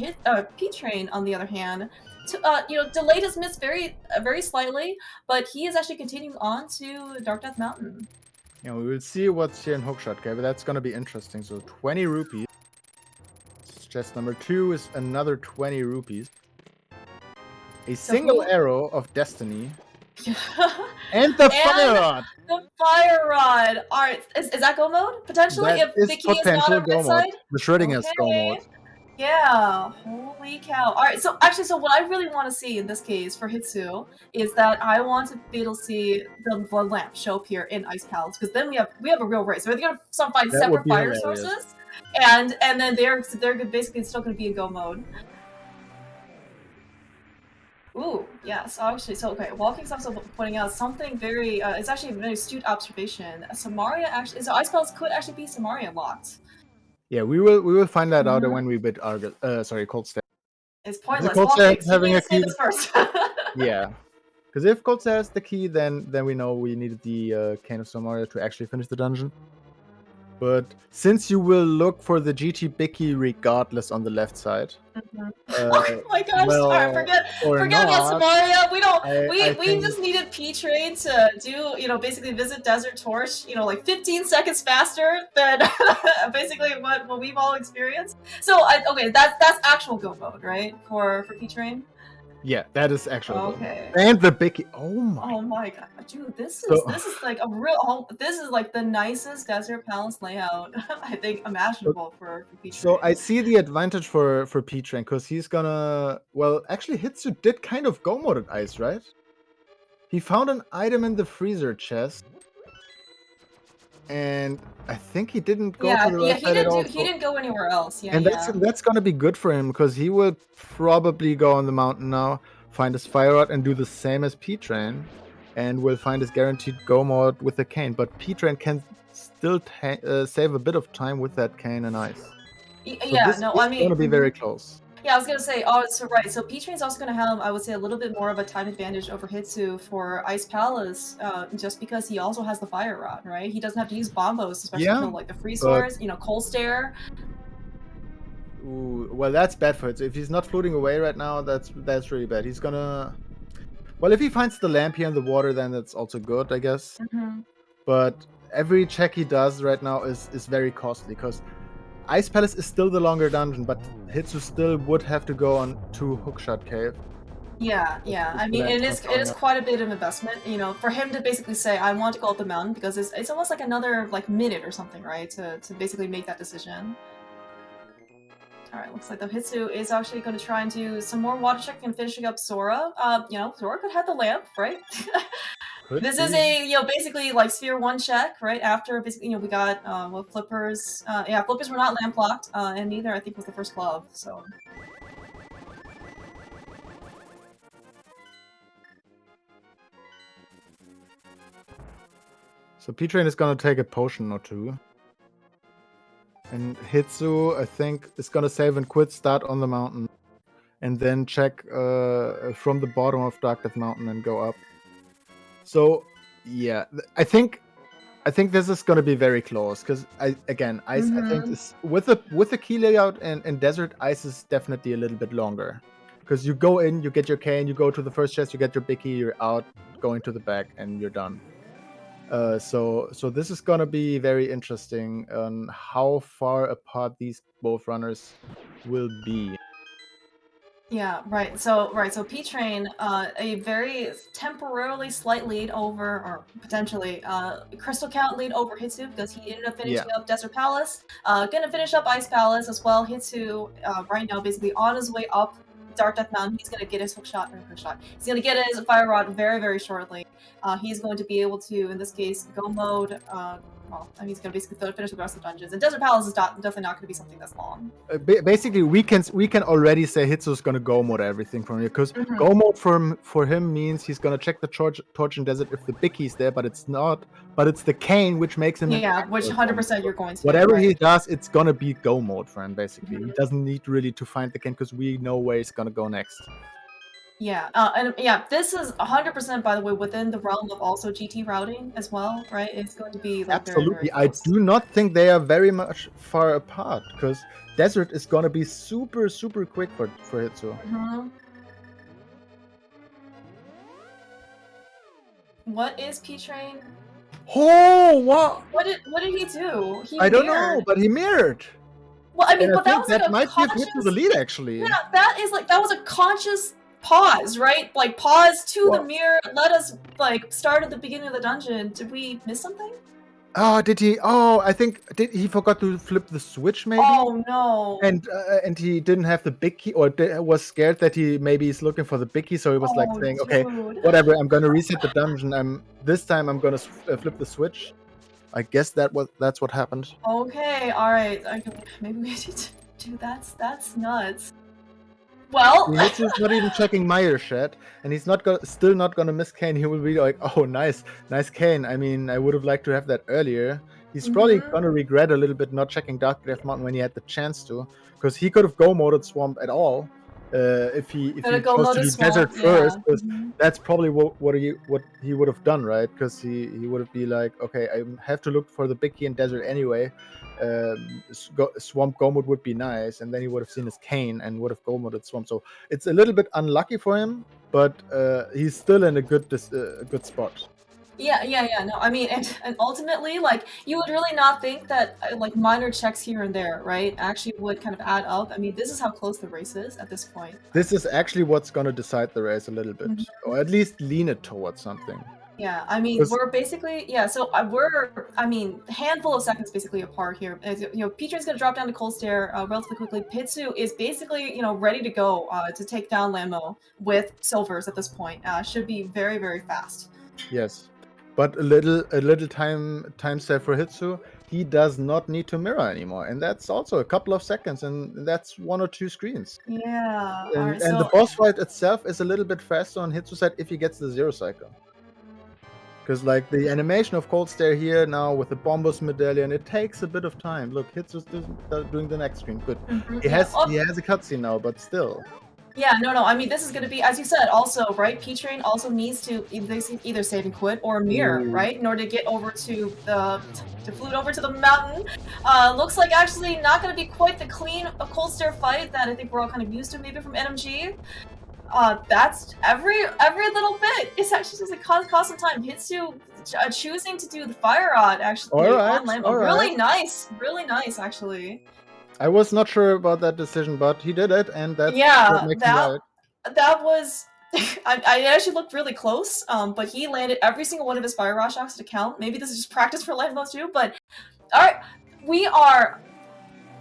P-Train, on the other hand, you know, delayed his mitts very slightly, but he is actually continuing on to Dark Death Mountain. Yeah, we will see what's here in Hookshot Cave, but that's gonna be interesting. So 20 rupees. Chest number 2 is another 20 rupees. A single arrow of destiny. And the fire rod! The fire rod! Alright, is that go mode? Potentially? That if the key is not on this side? The Schrodinger's go mode. Yeah, holy cow. Alright, so actually, what I really want to see in this case for Hitsu is that I want to be able to see the lamp show up here in Ice Palace, because then we have a real race. We're gonna find separate fire sources, and then they're basically still gonna be in go mode. Ooh, yes, actually, okay, Walking's also pointing out something very, it's actually a very astute observation. Samaria actually, so Ice Palace could actually be Samaria locked. Yeah, we will find that out when we bid Argus. Cold Stare. It's pointless. Cold Stare having a key first. Yeah, because if Cold Stare has the key, then we know we needed the Cane of Samaria to actually finish the dungeon. But since you will look for the GT big key regardless on the left side. Oh my gosh! Well, alright, forget about Samaria. We just needed P-Train to do, you know, basically visit Desert Torch, you know, like 15 seconds faster than basically what we've all experienced. So okay, that's actual go mode, right? For P-Train. Yeah, that is actually okay. And the big oh my god, dude, this is like a real this is like the nicest Desert Palace layout I think imaginable for P-Train. So I see the advantage for P-Train, because he's gonna, well, actually Hitsu did kind of go mode at ice, right? He found an item in the freezer chest, and I think he didn't go to the right side at all. He didn't go anywhere else. Yeah, and that's gonna be good for him, because he will probably go on the mountain now, find his fire rod, and do the same as P-Train, and will find his guaranteed go mode with the cane. But P-Train can still save a bit of time with that cane and ice. It's gonna be very close. Yeah, I was gonna say, so P-Train's also gonna have, I would say, a little bit more of a time advantage over Hitsu for Ice Palace, just because he also has the fire rod, right? He doesn't have to use bombos, especially for like the freeze swords, you know, Cold Stare. Ooh, well, that's bad for Hitsu. If he's not floating away right now, that's really bad. He's gonna, well, if he finds the lamp here in the water, then that's also good, I guess. But every check he does right now is very costly, because Ice Palace is still the longer dungeon, but Hitsu still would have to go on to Hookshot Cave. Yeah. I mean, it is quite a bit of investment, you know, for him to basically say, I want to go up the mountain, because it's almost like another like minute or something, right, to basically make that decision. Alright, looks like the Hitsu is actually going to try and do some more water check and finishing up Sora. You know, Sora could have the lamp, right? This is a, you know, basically like Sphere 1 check, right? After basically, you know, we got what flippers. Yeah, flippers were not lamp locked, and neither I think was the first glove. So P-Train is gonna take a potion or two. And Hitsu, I think, is gonna save and quit, start on the mountain. And then check from the bottom of Dark Death Mountain and go up. So, yeah, I think this is gonna be very close, because ice. I think this, with the key layout and desert, ice is definitely a little bit longer. Because you go in, you get your cane, you go to the first chest, you get your big key, you're out, going to the back, and you're done. So this is gonna be very interesting on how far apart these both runners will be. yeah, right. So P-Train, a very temporarily slight lead over, or potentially crystal count lead over Hitsu, because he ended up finishing up Desert Palace. Gonna finish up Ice Palace as well. Hitsu right now basically on his way up Dark Death Mountain. He's gonna get his hook shot. He's gonna get his fire rod very, very shortly. He's going to be able to, in this case, go mode. Well, I mean, he's gonna basically finish the rest of the dungeons. And Desert Palace is definitely not gonna be something that's long. Basically, we can already say Hitsu's gonna go mode everything from here, because go mode for him means he's gonna check the torch in desert if the big key's there, but it's not. But it's the cane which makes him. Yeah, which 100% you're going to. Whatever he does, it's gonna be go mode for him. Basically, he doesn't need really to find the cane, because we know where he's gonna go next. Yeah, and yeah, this is 100%, by the way, within the realm of also GT routing as well, right? It's going to be like absolutely. Very, very close. I do not think they are very much far apart, because desert is gonna be super, super quick for Hitsu. What is P-Train? Oh, what? What did he do? I don't know, but he mirrored. Well, I mean, but that was that like might give Hitsu the lead, actually. Yeah, that was a conscious pause, right? Like, pause to the mirror, let us, like, start at the beginning of the dungeon. Did we miss something? Oh, did he? Oh, I think he forgot to flip the switch, maybe. Oh no! And he didn't have the big key, or was scared that he maybe is looking for the big key, so he was like saying, "Okay, whatever. I'm gonna reset the dungeon. This time I'm gonna flip the switch." I guess that's what happened. Okay, all right. Maybe we need to do that. That's nuts. Well, Hitsu's not even checking Meyer chat, and he's still not gonna miss cane. He will be like, "Oh, nice cane. I mean, I would have liked to have that earlier." He's probably gonna regret a little bit not checking Dark Death Mountain when he had the chance to, because he could have go moded Swamp at all if he chose to do Desert first. Because that's probably what he would have done, right? Because he would have been like, "Okay, I have to look for the big key in Desert anyway. Swamp go mode would be nice," and then he would have seen his cane and would have go moded Swamp. So it's a little bit unlucky for him, but he's still in a good spot. Yeah. No, I mean, and ultimately, like, you would really not think that like minor checks here and there, right, actually would kind of add up. I mean, this is how close the race is at this point. This is actually what's gonna decide the race a little bit, or at least lean it towards something. Yeah, I mean, we're basically, so we're, I mean, a handful of seconds basically apart here. You know, P-Train's gonna drop down to Cold Stare relatively quickly. Hitsu is basically, you know, ready to go to take down Lambo with Silvers at this point. Should be very, very fast. Yes, but a little time save for Hitsu. He does not need to mirror anymore, and that's also a couple of seconds, and that's 1 or 2 screens. Yeah, and the boss fight itself is a little bit faster on Hitsu side if he gets the 0 cycle. Because like the animation of Cold Stare here now with the Bombus medallion, it takes a bit of time. Look, Hitsu's doing the next screen. Good. He has a cutscene now, but still. Yeah, no. I mean, this is going to be, as you said, also, right? P-Train also needs to either save and quit or mirror, right? In order to get over to flute over to the mountain. Looks like actually not going to be quite the clean Cold Stare fight that I think we're all kind of used to maybe from NMG. That's every little bit. It's actually just like cost some time. Hitsu choosing to do the fire rod actually on Lambo. Really nice actually. I was not sure about that decision, but he did it, and that's what Yeah, makes him right. that was. I actually looked really close, but he landed every single one of his fire rod shots to count. Maybe this is just practice for life mode too, but all right, we are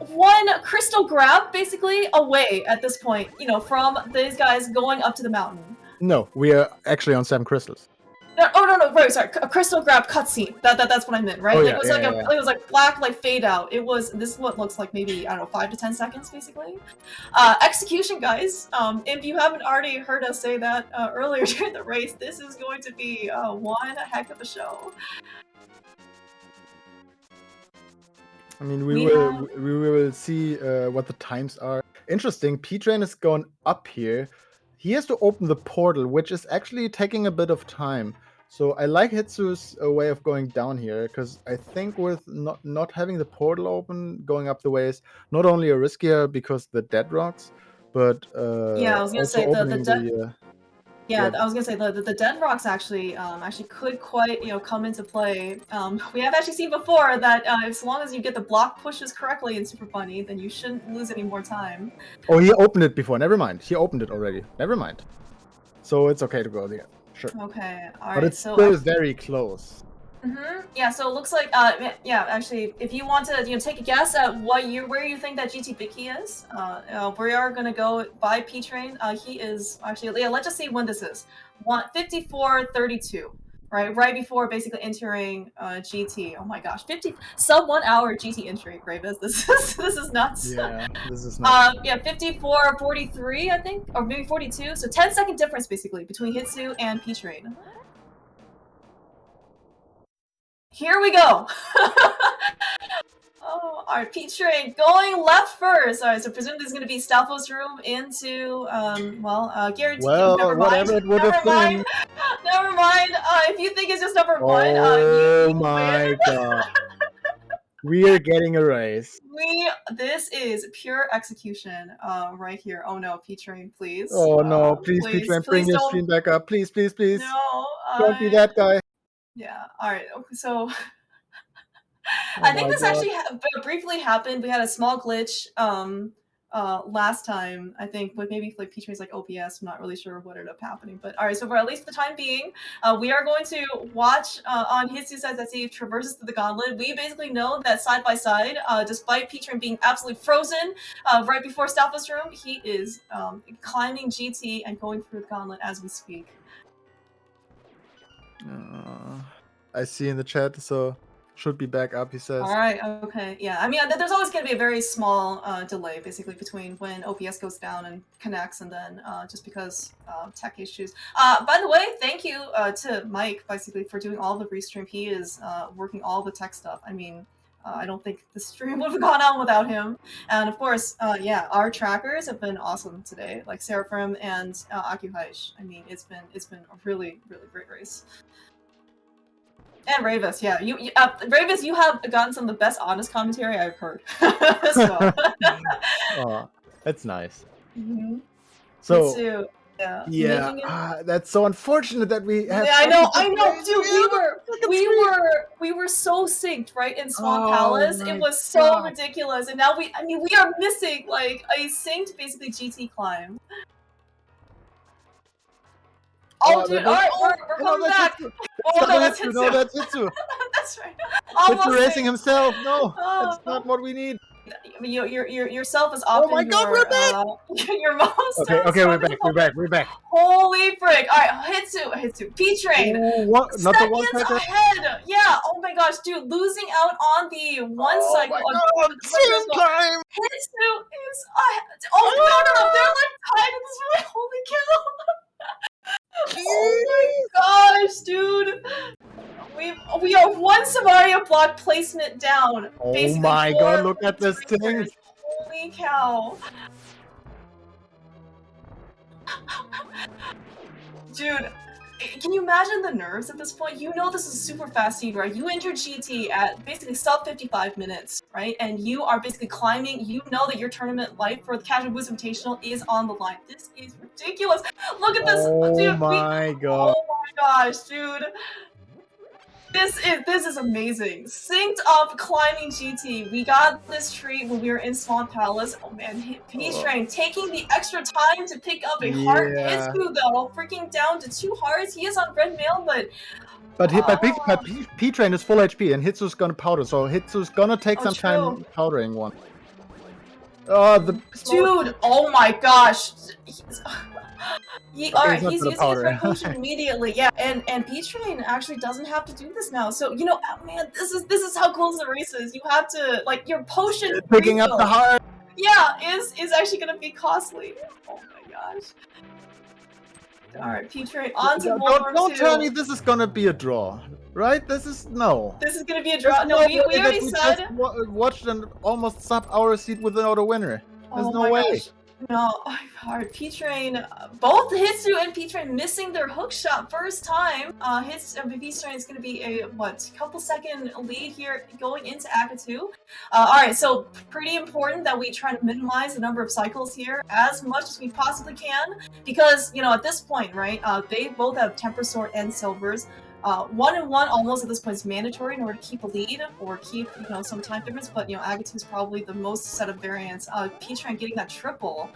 one crystal grab basically away at this point, you know, from these guys going up to the mountain. No, we are actually on 7 crystals. No, right, sorry, a crystal grab cutscene. That's what I meant, right? Oh, Like yeah, it was yeah, like yeah. it was like black, like fade out. This is what looks like maybe, I don't know, 5 to 10 seconds basically. Execution, guys. If you haven't already heard us say that earlier during the race, this is going to be one heck of a show. I mean, we will see what the times are. Interesting. P-Train is going up here. He has to open the portal, which is actually taking a bit of time. So I like Hitsu's way of going down here, because I think with not having the portal open, going up the way is not only a riskier because the dead rocks, but yeah, I was gonna also say opening the yeah, I was gonna say the dead rocks actually could quite, you know, come into play. We have actually seen before that as long as you get the block pushes correctly in Super Bunny, then you shouldn't lose any more time. Oh, he opened it before. Never mind. He opened it already. Never mind. So it's okay to go there. Sure. Okay, all right. But it's still very close. Yeah, so it looks like yeah, actually, if you want to, you know, take a guess at where you think that GT Vicky is, we are gonna go by P Train. He is actually, yeah, let's just see when this is. 54:32, right before basically entering GT. Oh my gosh, sub 1 hour GT entry, Gravis. This is nuts. Yeah, this is nuts. Yeah, 54:43, I think, or maybe 42. So 10-second difference basically between Hitsu and P Train. Here we go. Oh, all right, Pete Train going left first. All right, so presumably this is going to be Stalfo's room into, guaranteed. Well, never whatever mind. it would have been. Never mind. If you think it's just number one, Oh you my win. god. We are getting a race. This is pure execution right here. Oh no, Pete Train, please. Oh no, please, please, P-Train, bring your stream back up. Please, please, please. No. Don't be that guy. Yeah, all right, so... Oh I think this god. actually briefly happened. We had a small glitch last time, I think, with maybe like P-Train's like OBS. I'm not really sure what ended up happening, but all right. So for at least the time being, we are going to watch on his two sides as he traverses through the gauntlet. We basically know that side by side, despite P-Train being absolutely frozen right before Stalfo's room, he is climbing GT and going through the gauntlet as we speak. I see in the chat, so should be back up, he says. All right, okay, yeah. I mean, there's always going to be a very small delay, basically, between when OBS goes down and connects, and then just because tech issues. By the way, thank you to Mike, basically, for doing all the restream. He is working all the tech stuff. I mean, I don't think the stream would have gone on without him. And of course, yeah, our trackers have been awesome today, like Seraphim and Akuhaish. I mean, it's been a really, really great race. And Ravis, yeah, Ravis, you have gotten some of the best honest commentary I've heard. Oh, that's nice. So, yeah, that's so unfortunate that we have. Yeah, I know, dude. We were so synced, right, in Swan Palace. It was so ridiculous, and now we are missing like a synced basically GT climb. Oh, dude! All right, we're coming back. Oh no, that's Hitsu. No, that's Hitsu. That's right. Hitsu racing himself. No, that's not what we need. Yourself is often. Oh my god, we're back! Your most. Okay, we're back. Holy frick! All right, Hitsu, P-Train. Not the one cycle ahead. Yeah. Oh my gosh, dude, losing out on the one cycle. Oh my god, Hitsu is. Oh no! They're like tied in this way. Holy cow! Oh my gosh, dude! We are one Samaria block placement down. Oh my god, look at this thing! Holy cow! Dude, can you imagine the nerves at this point? You know this is a super fast seed, right? You enter GT at basically sub 55 minutes, right? And you are basically climbing. You know that your tournament life for the Casual Boost Invitational is on the line. This is ridiculous. Look at this, dude. Oh my god. Oh my gosh, dude. This is amazing. Synced up climbing GT. We got this treat when we were in Swan Palace. Oh man, Peach Train taking the extra time to pick up a heart. Hitsu though, freaking down to 2 hearts. He is on red mail, but P-Train is full HP and Hitsu's gonna powder, so Hitsu's gonna take some time powdering one. Oh, the dude! Oh my gosh! Alright, he's using his red potion immediately. Yeah, and Peach Train actually doesn't have to do this now. So you know, man, this is how close the race is. You have to like your potion picking up the heart. Yeah, is actually gonna be costly. Oh my gosh. Alright, Peach Train on to Don't tell me this is gonna be a draw, right? This is This is gonna be a draw. No, we already said. Just watched an almost sub-hour seat without a winner. There's no way. Gosh. No, hard. Peach Train, both Hitsu and Peach Train missing their hook shot first time. Peach Train is going to be a couple second lead here going into Act 2. All right, so pretty important that we try to minimize the number of cycles here as much as we possibly can, because you know at this point, right? They both have Temper Sword and Silvers. 1-1 almost at this point is mandatory in order to keep a lead or keep, you know, some time difference, but, you know, Agatu is probably the most set of variants. Peach Train getting that triple.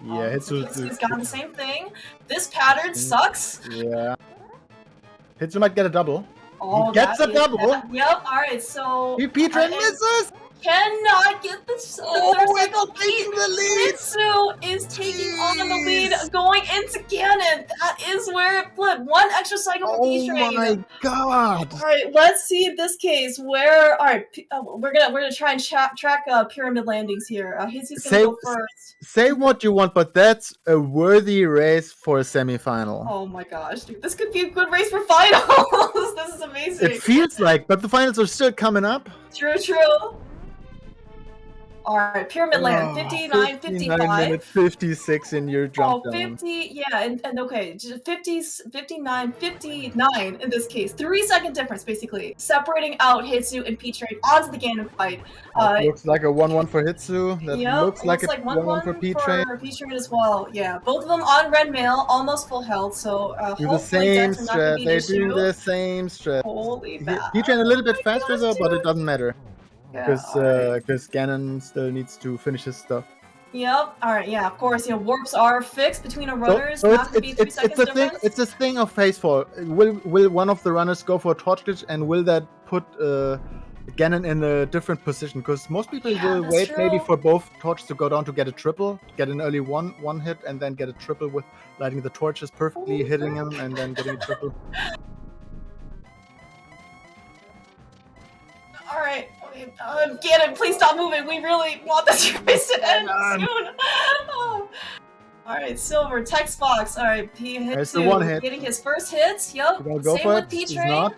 Yeah, Hitsu's got the same thing. This pattern sucks. Yeah. Hitsu might get a double. Oh, he gets a double. Yep, alright, so... Peach Train misses! Cannot get the third cycle. The lead. Hitsu is taking on the lead going into Ganon. That is where it flipped. 1 extra cycle for Peach Train. Oh my god! All right, let's see in this case where. All right, we're gonna try and track pyramid landings here. Hitsu's gonna go first. Say what you want, but that's a worthy race for a semifinal. Oh my gosh, dude, this could be a good race for finals. This is amazing. It feels like, but the finals are still coming up. True. Alright, Pyramid Land, 59, 55. 56 in your jump down. 50, yeah, and okay, 50, 59, 59 in this case. 3-second difference, basically, separating out Hitsu and Peach Train onto the Ganon fight. Looks like a 1-1 for Hitsu. That looks like a 1-1 for Peach Train. Peach Train as well, yeah. Both of them on red mail, almost full health, so do the same strat. They do the same strat. Holy bad. Peach Train a little bit faster though, but it doesn't matter. Because Ganon still needs to finish his stuff. Yep. All right. Yeah. Of course. You know, warps are fixed between our runners. It's a thing of phase 4. Will one of the runners go for a torch glitch, and will that put Ganon in a different position? Because most people will wait maybe for both torches to go down to get a triple, get an early one hit, and then get a triple with lighting the torches perfectly, hitting him, and then getting a triple. All right. Okay. Ganon, please stop moving. We really want this race to end soon. Oh. All right, Silver, text box. All right, Hitsu getting his first hits. Yep. Same with Peach Train.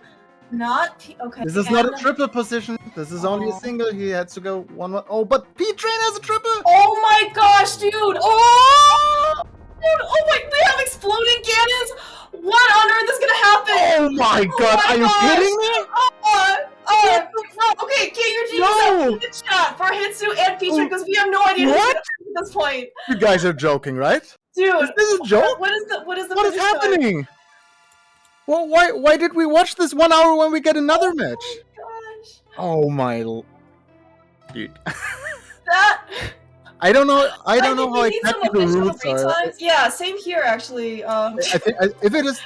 Okay. This is not a triple position. This is only a single. He had to go 1-1. Oh, but Peach Train has a triple. Oh my gosh, dude. Oh. Dude, oh my, we have exploding Ganons. What on earth is gonna happen? Oh my god, are you kidding me? Okay, get your genius in the chat for Hitsu and Peach because we have no idea what at this point. You guys are joking, right? Dude, is this a joke? What is happening? Well, why did we watch this 1 hour when we get another match? Oh my gosh. Oh my dude. I don't know how exactly the rules are. Yeah, same here actually. I think if it is,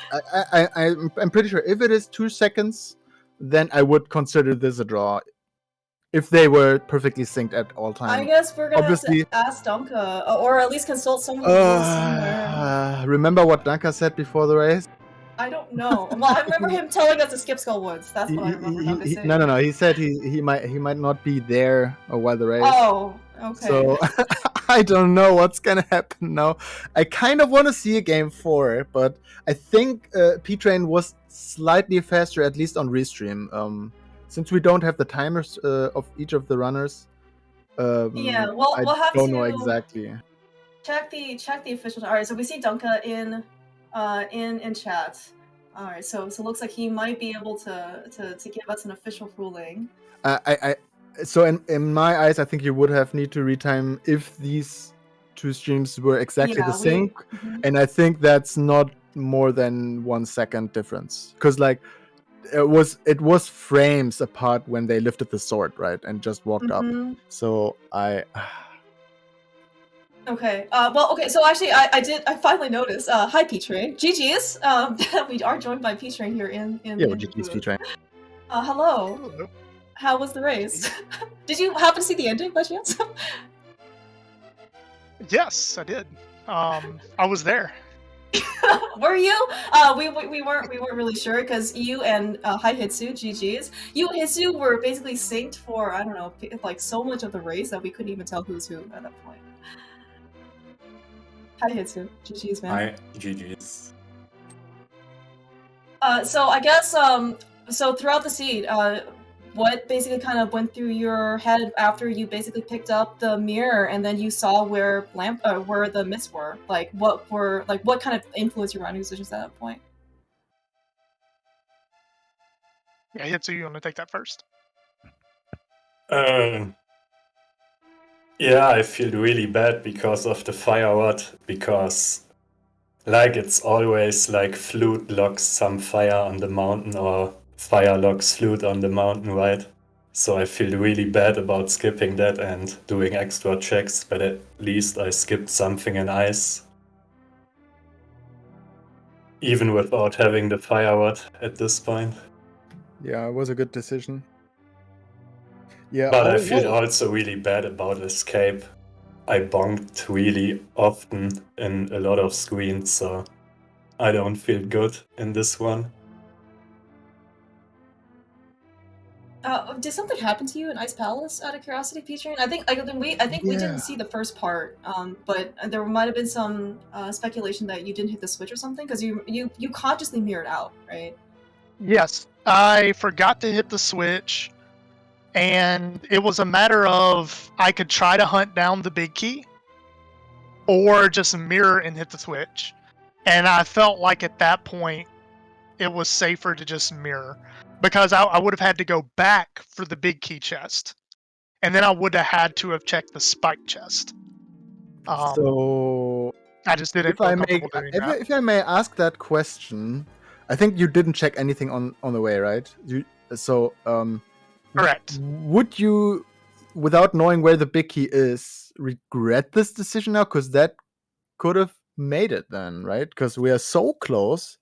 I'm pretty sure if it is 2 seconds, then I would consider this a draw. If they were perfectly synced at all times. I guess we're gonna have to ask Danka, or at least consult someone somewhere. Remember what Danka said before the race? I don't know. Well, I remember him telling us to skip Skull Woods. That's what I remember Danka saying. No. He said he might not be there while the race. Oh. Okay. So I don't know what's gonna happen now. I kind of want to see a game 4, but I think Peach Train was slightly faster, at least on restream. Since we don't have the timers of each of the runners, yeah, well, we'll have don't know exactly. Check the official. All right, so we see Dunka in chat. All right, so it looks like he might be able to give us an official ruling. So in my eyes, I think you would have need to retime if these 2 streams were exactly the same, and I think that's not more than 1 second difference. Because like it was frames apart when they lifted the sword, right, and just walked up. Mm-hmm. So I Okay. Well, okay. So actually, I finally noticed. Hi, P-Train. GG's. We are joined by P-Train here in the GG's booth. P-Train. Hello. Hello. How was the race? Did you happen to see the ending by chance? Yes, I did. I was there. Were you? We weren't really sure because you and Hi Hitsu, GG's. You and Hitsu were basically synced for I don't know, like so much of the race that we couldn't even tell who's who at that point. Hi Hitsu, GG's man. Hi, GG's. So I guess so throughout the seed, what basically kind of went through your head after you basically picked up the mirror and then you saw where where the myths were? Like what kind of influenced your running decisions at that point? Yeah, Hitsu, you want to take that first? Yeah, I feel really bad because of the fire rod, because like it's always like flute locks some fire on the mountain or fire locks flute on the mountain, right? So I feel really bad about skipping that and doing extra checks, but at least I skipped something in ice. Even without having the fire rod at this point. Yeah, it was a good decision. Yeah, But I feel also really bad about escape. I bonked really often in a lot of screens, so I don't feel good in this one. Did something happen to you in Ice Palace out of curiosity, P-Train? I think we didn't see the first part, but there might have been some speculation that you didn't hit the switch or something because you consciously mirrored out, right? Yes, I forgot to hit the switch, and it was a matter of I could try to hunt down the big key, or just mirror and hit the switch. And I felt like at that point it was safer to just mirror, because I would have had to go back for the big key chest, and then I would have had to have checked the spike chest. So I just didn't feel comfortable doing that. if I may ask that question, I think you didn't check anything on the way, right? Correct. Would you, without knowing where the big key is, regret this decision now? Because that could have made it then, right? Because we are so close.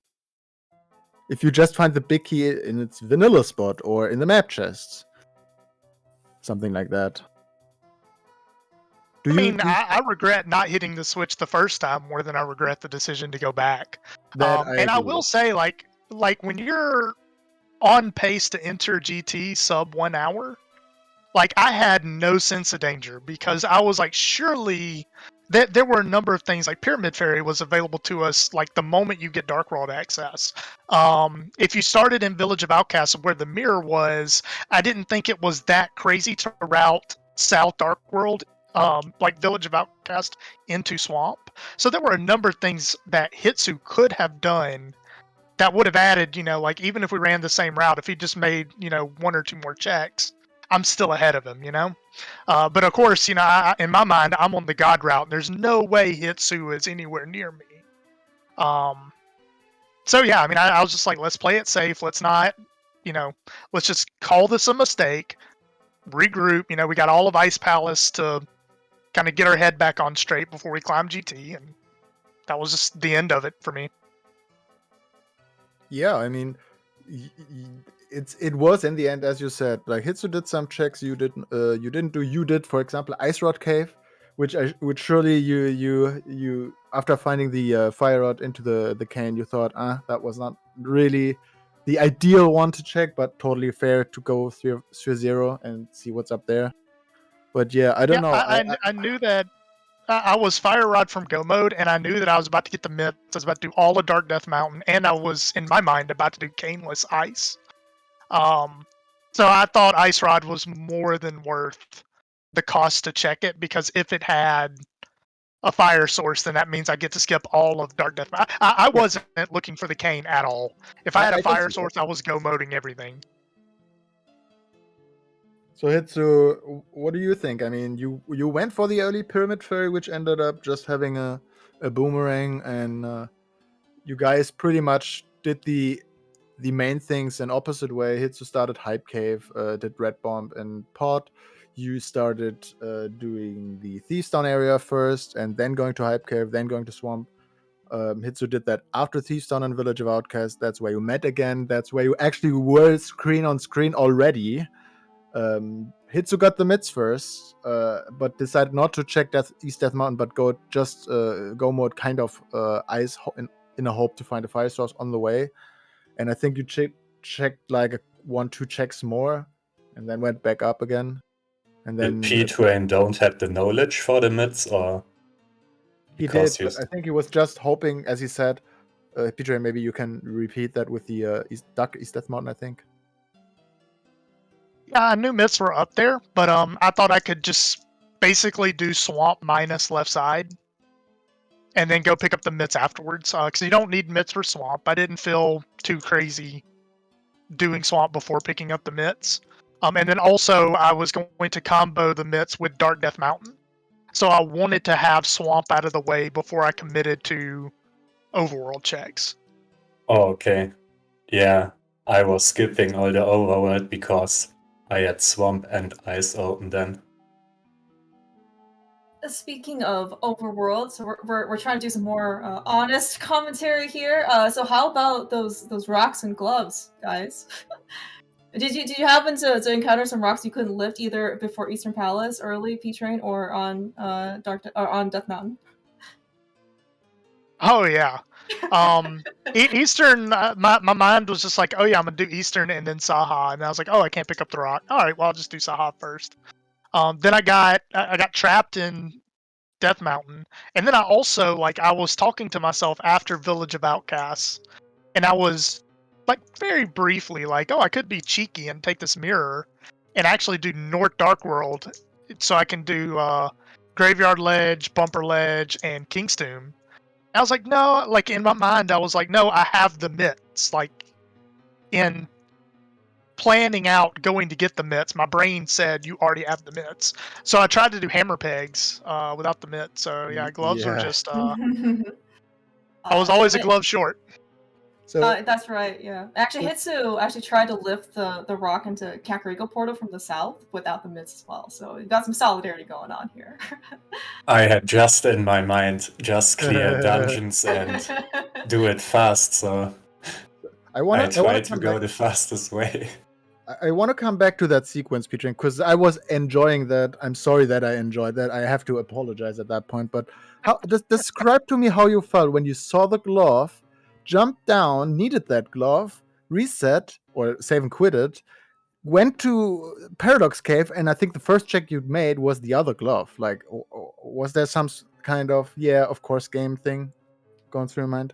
If you just find the big key in its vanilla spot or in the map chest, something like that. I regret not hitting the switch the first time more than I regret the decision to go back. I will say, like when you're on pace to enter GT sub 1 hour, like I had no sense of danger because I was like, surely there were a number of things, like Pyramid Fairy was available to us like the moment you get Dark World access. If you started in Village of Outcasts where the mirror was, I didn't think it was that crazy to route South Dark World, like Village of Outcast, into Swamp. So there were a number of things that Hitsu could have done that would have added, like even if we ran the same route, if he just made, 1 or 2 more checks, I'm still ahead of him, But of course, in my mind, I'm on the God route. There's no way Hitsu is anywhere near me. So yeah, I was just like, let's play it safe. Let's not, let's just call this a mistake, regroup. We got all of Ice Palace to kind of get our head back on straight before we climb GT, and that was just the end of it for me. Yeah, it was in the end, as you said, like Hitsu did some checks you didn't do. You did, for example, Ice Rod Cave, which surely you after finding the fire rod into the cane, you thought, that was not really the ideal one to check, but totally fair to go through 0 and see what's up there. But yeah, I don't know. I knew that I was Fire Rod from Go mode, and I knew that I was about to get the myths. I was about to do all of Dark Death Mountain, and I was, in my mind, about to do Caneless Ice. So I thought Ice Rod was more than worth the cost to check it, because if it had a fire source, then that means I get to skip all of Dark Death Mountain. I wasn't looking for the cane at all. If I had a fire source, I was Go moding everything. So Hitsu, what do you think? You went for the early Pyramid Fairy, which ended up just having a boomerang, and you guys pretty much did the the main things in opposite way. Hitsu started Hype Cave, did Red Bomb and Pod. You started doing the Thieves Town area first, and then going to Hype Cave, then going to Swamp. Hitsu did that after Thieves Town and Village of Outcast. That's where you met again. That's where you actually were screen on screen already. Hitsu got the mids first, but decided not to check East Death Mountain, but go mode kind of ice in a hope to find a fire source on the way. And I think you checked like 1-2 checks more, and then went back up again. And then did P-Train don't have the knowledge for the mids, or he did? But I think he was just hoping, as he said. P-Train, maybe you can repeat that with the East Death Mountain, I think. Yeah, I knew mids were up there, but I thought I could just basically do Swamp minus left side, and then go pick up the mids afterwards. Because you don't need mids for Swamp. I didn't feel too crazy doing Swamp before picking up the mids. And then also I was going to combo the mids with Dark Death Mountain, so I wanted to have Swamp out of the way before I committed to overworld checks. Oh, okay. Yeah, I was skipping all the overworld because I had Swamp and Ice open then. Speaking of overworld, so we're trying to do some more honest commentary here. So how about those rocks and gloves, guys? Did you happen to encounter some rocks you couldn't lift either before Eastern Palace, early P-Train, or on on Death Mountain? Oh yeah. Eastern, my mind was just like, oh yeah, I'm gonna do Eastern and then Saha, and I was like, oh, I can't pick up the rock. All right, well I'll just do Saha first. Then I got trapped in Death Mountain, and then I also I was talking to myself after Village of Outcasts, and I was very briefly oh, I could be cheeky and take this mirror and actually do North Dark World, so I can do Graveyard Ledge, Bumper Ledge, and King's Tomb. I was like, no, in my mind, I was like, no, I have the mitts. In planning out going to get the mitts, my brain said you already have the mitts. So I tried to do hammer pegs without the mitts. So yeah, gloves are just. I was always a glove short. So that's right. Yeah, actually, Hitsu actually tried to lift the rock into Kakariko Portal from the south without the mitts as well. So you got some solidarity going on here. I had just in my mind just clear dungeons and do it fast, so I try to go the fastest way. I want to come back to that sequence, P-Train, because I was enjoying that. I'm sorry that I enjoyed that. I have to apologize at that point. But describe to me how you felt when you saw the glove, jumped down, needed that glove, reset, or save and quitted, went to Paradox Cave, and I think the first check you made was the other glove. Was there some kind of, yeah, of course, game thing going through your mind?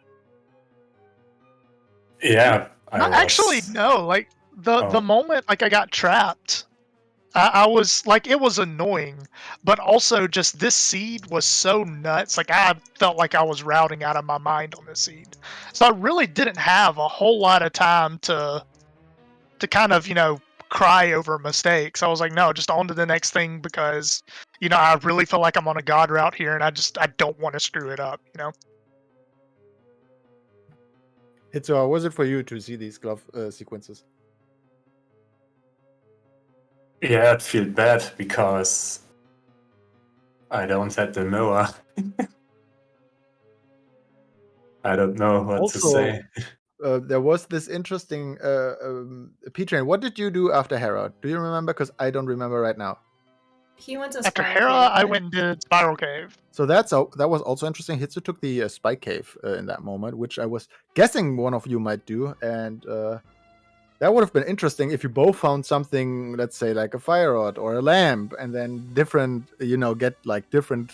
Yeah, Actually, no. The moment I got trapped, I was it was annoying, but also just this seed was so nuts. I felt like I was routing out of my mind on this seed, so I really didn't have a whole lot of time to kind of cry over mistakes. I was like, no, just on to the next thing, because I really feel like I'm on a god route here, and I don't want to screw it up. Hitsu, how was it for you to see these glove sequences? Yeah, I'd feel bad because I don't have the mirror. I don't know what to say. There was this interesting P-Train. What did you do after Hera? Do you remember? Because I don't remember right now. He went to after Hera, I went and did Spiral Cave. So that was also interesting. Hitsu took the Spike Cave in that moment, which I was guessing one of you might do, and that would have been interesting if you both found something, let's say like a fire rod or a lamp, and then different, get different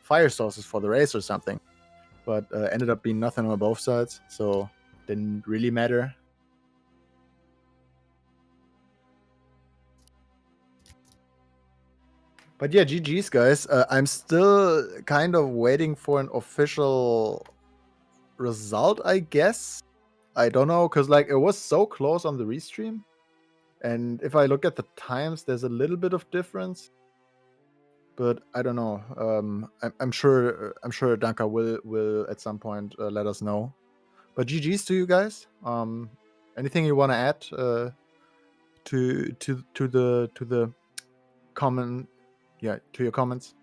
fire sources for the race or something. But ended up being nothing on both sides, so didn't really matter. But yeah, GG's, guys. I'm still kind of waiting for an official result, I guess. I don't know, because it was so close on the restream. And if I look at the times, there's a little bit of difference. But I don't know. I'm sure Danka will at some point let us know. But GG's to you guys. Anything you want to add to the comment? Yeah, to your comments.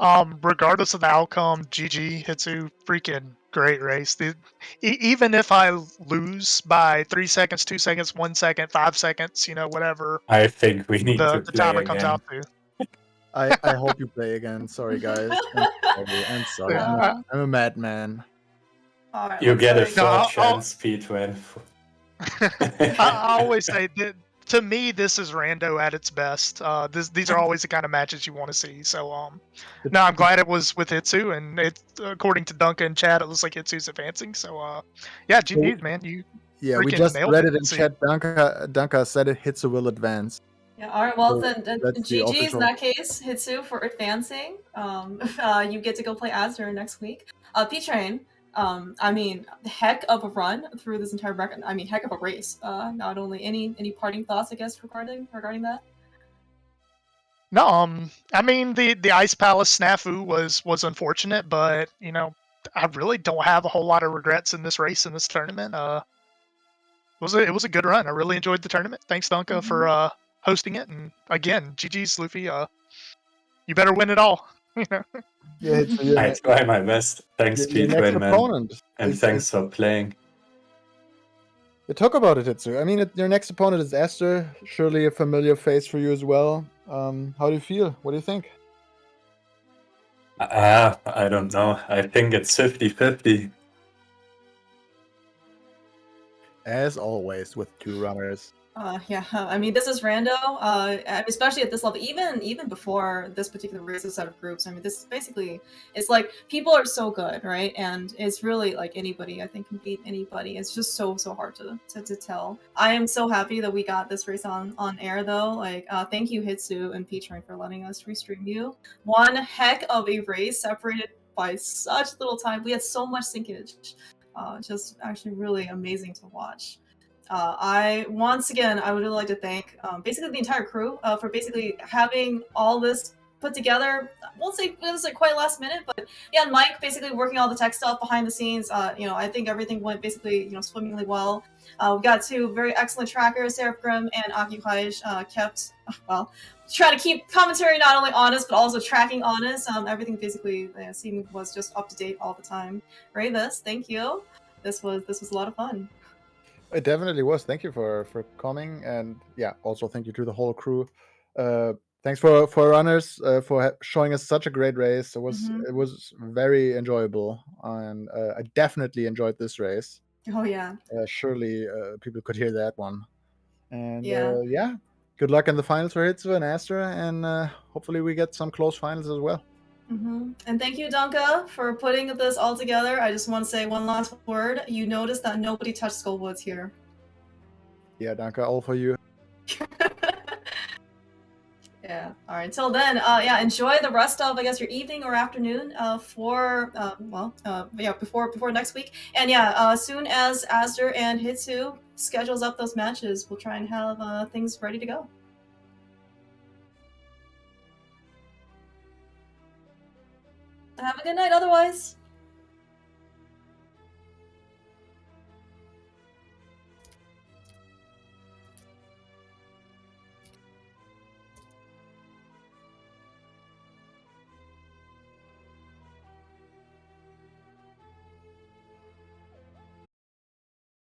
Regardless of the outcome, GG Hitsu, freaking great race. Even if I lose by 3 seconds, 2 seconds, 1 second, 5 seconds, whatever. I think we need to the play timer comes again. out to. I hope you play again. Sorry, guys. I'm sorry. I'm a madman. Right, you get a like... short chance, P20. I always say that, to me, this is rando at its best. These are always the kind of matches you want to see. So, no, I'm glad it was with Hitsu, and according to Duncan in chat, it looks like Hitsu's advancing. So, yeah, GG's, man. Yeah, we just read it in chat. Danka said it. Hitsu will advance. Yeah, all right, well, So then GG's in that case, Hitsu, for advancing. You get to go play Azure next week. P-Train, I mean, heck of a run through this entire record. I mean, heck of a race. Not only any parting thoughts, I guess, regarding that? No, I mean, the Ice Palace snafu was unfortunate, but, I really don't have a whole lot of regrets in this race, in this tournament. It was a good run. I really enjoyed the tournament. Thanks, Dunka, for hosting it. And again, GG's, Luffy. You better win it all. Yeah, I try my best. Thanks, P20, man. And thanks for playing. Talk about it, Hitsu. I mean, your next opponent is Esther. Surely a familiar face for you as well. How do you feel? What do you think? I don't know. I think it's 50-50. As always with two runners. Yeah, I mean, this is rando, especially at this level, even before this particular race set of groups. I mean, this is basically, it's like, people are so good, right? And it's really like anybody, I think, can beat anybody. It's just so hard to tell. I am so happy that we got this race on air, though. Like, thank you, Hitsu and P-Train, for letting us restream you. One heck of a race, separated by such little time. We had so much syncage. Just actually really amazing to watch. I once again, I would really like to thank basically the entire crew for basically having all this put together. I won't say it was like quite last minute, but yeah, and Mike basically working all the tech stuff behind the scenes. I think everything went basically swimmingly well. We got two very excellent trackers, Seraph Grimm and Akihaj, kept trying to keep commentary not only honest but also tracking honest. Everything basically seemed was just up to date all the time. Ravis, thank you. This was a lot of fun. It definitely was. Thank you for coming, and yeah, also thank you to the whole crew. Thanks for runners for showing us such a great race. It was very enjoyable, and I definitely enjoyed this race. Oh yeah. Surely people could hear that one. And yeah, good luck in the finals for Hitsu and Astra, and hopefully we get some close finals as well. And thank you, Dunka, for putting this all together. I just want to say one last word. You noticed that nobody touched Skullwoods here. Yeah, Dunka, all for you. Yeah. All right. Until then, enjoy the rest of, I guess, your evening or afternoon before next week. And as soon as Asder and Hitsu schedules up those matches, we'll try and have things ready to go. Have a good night otherwise.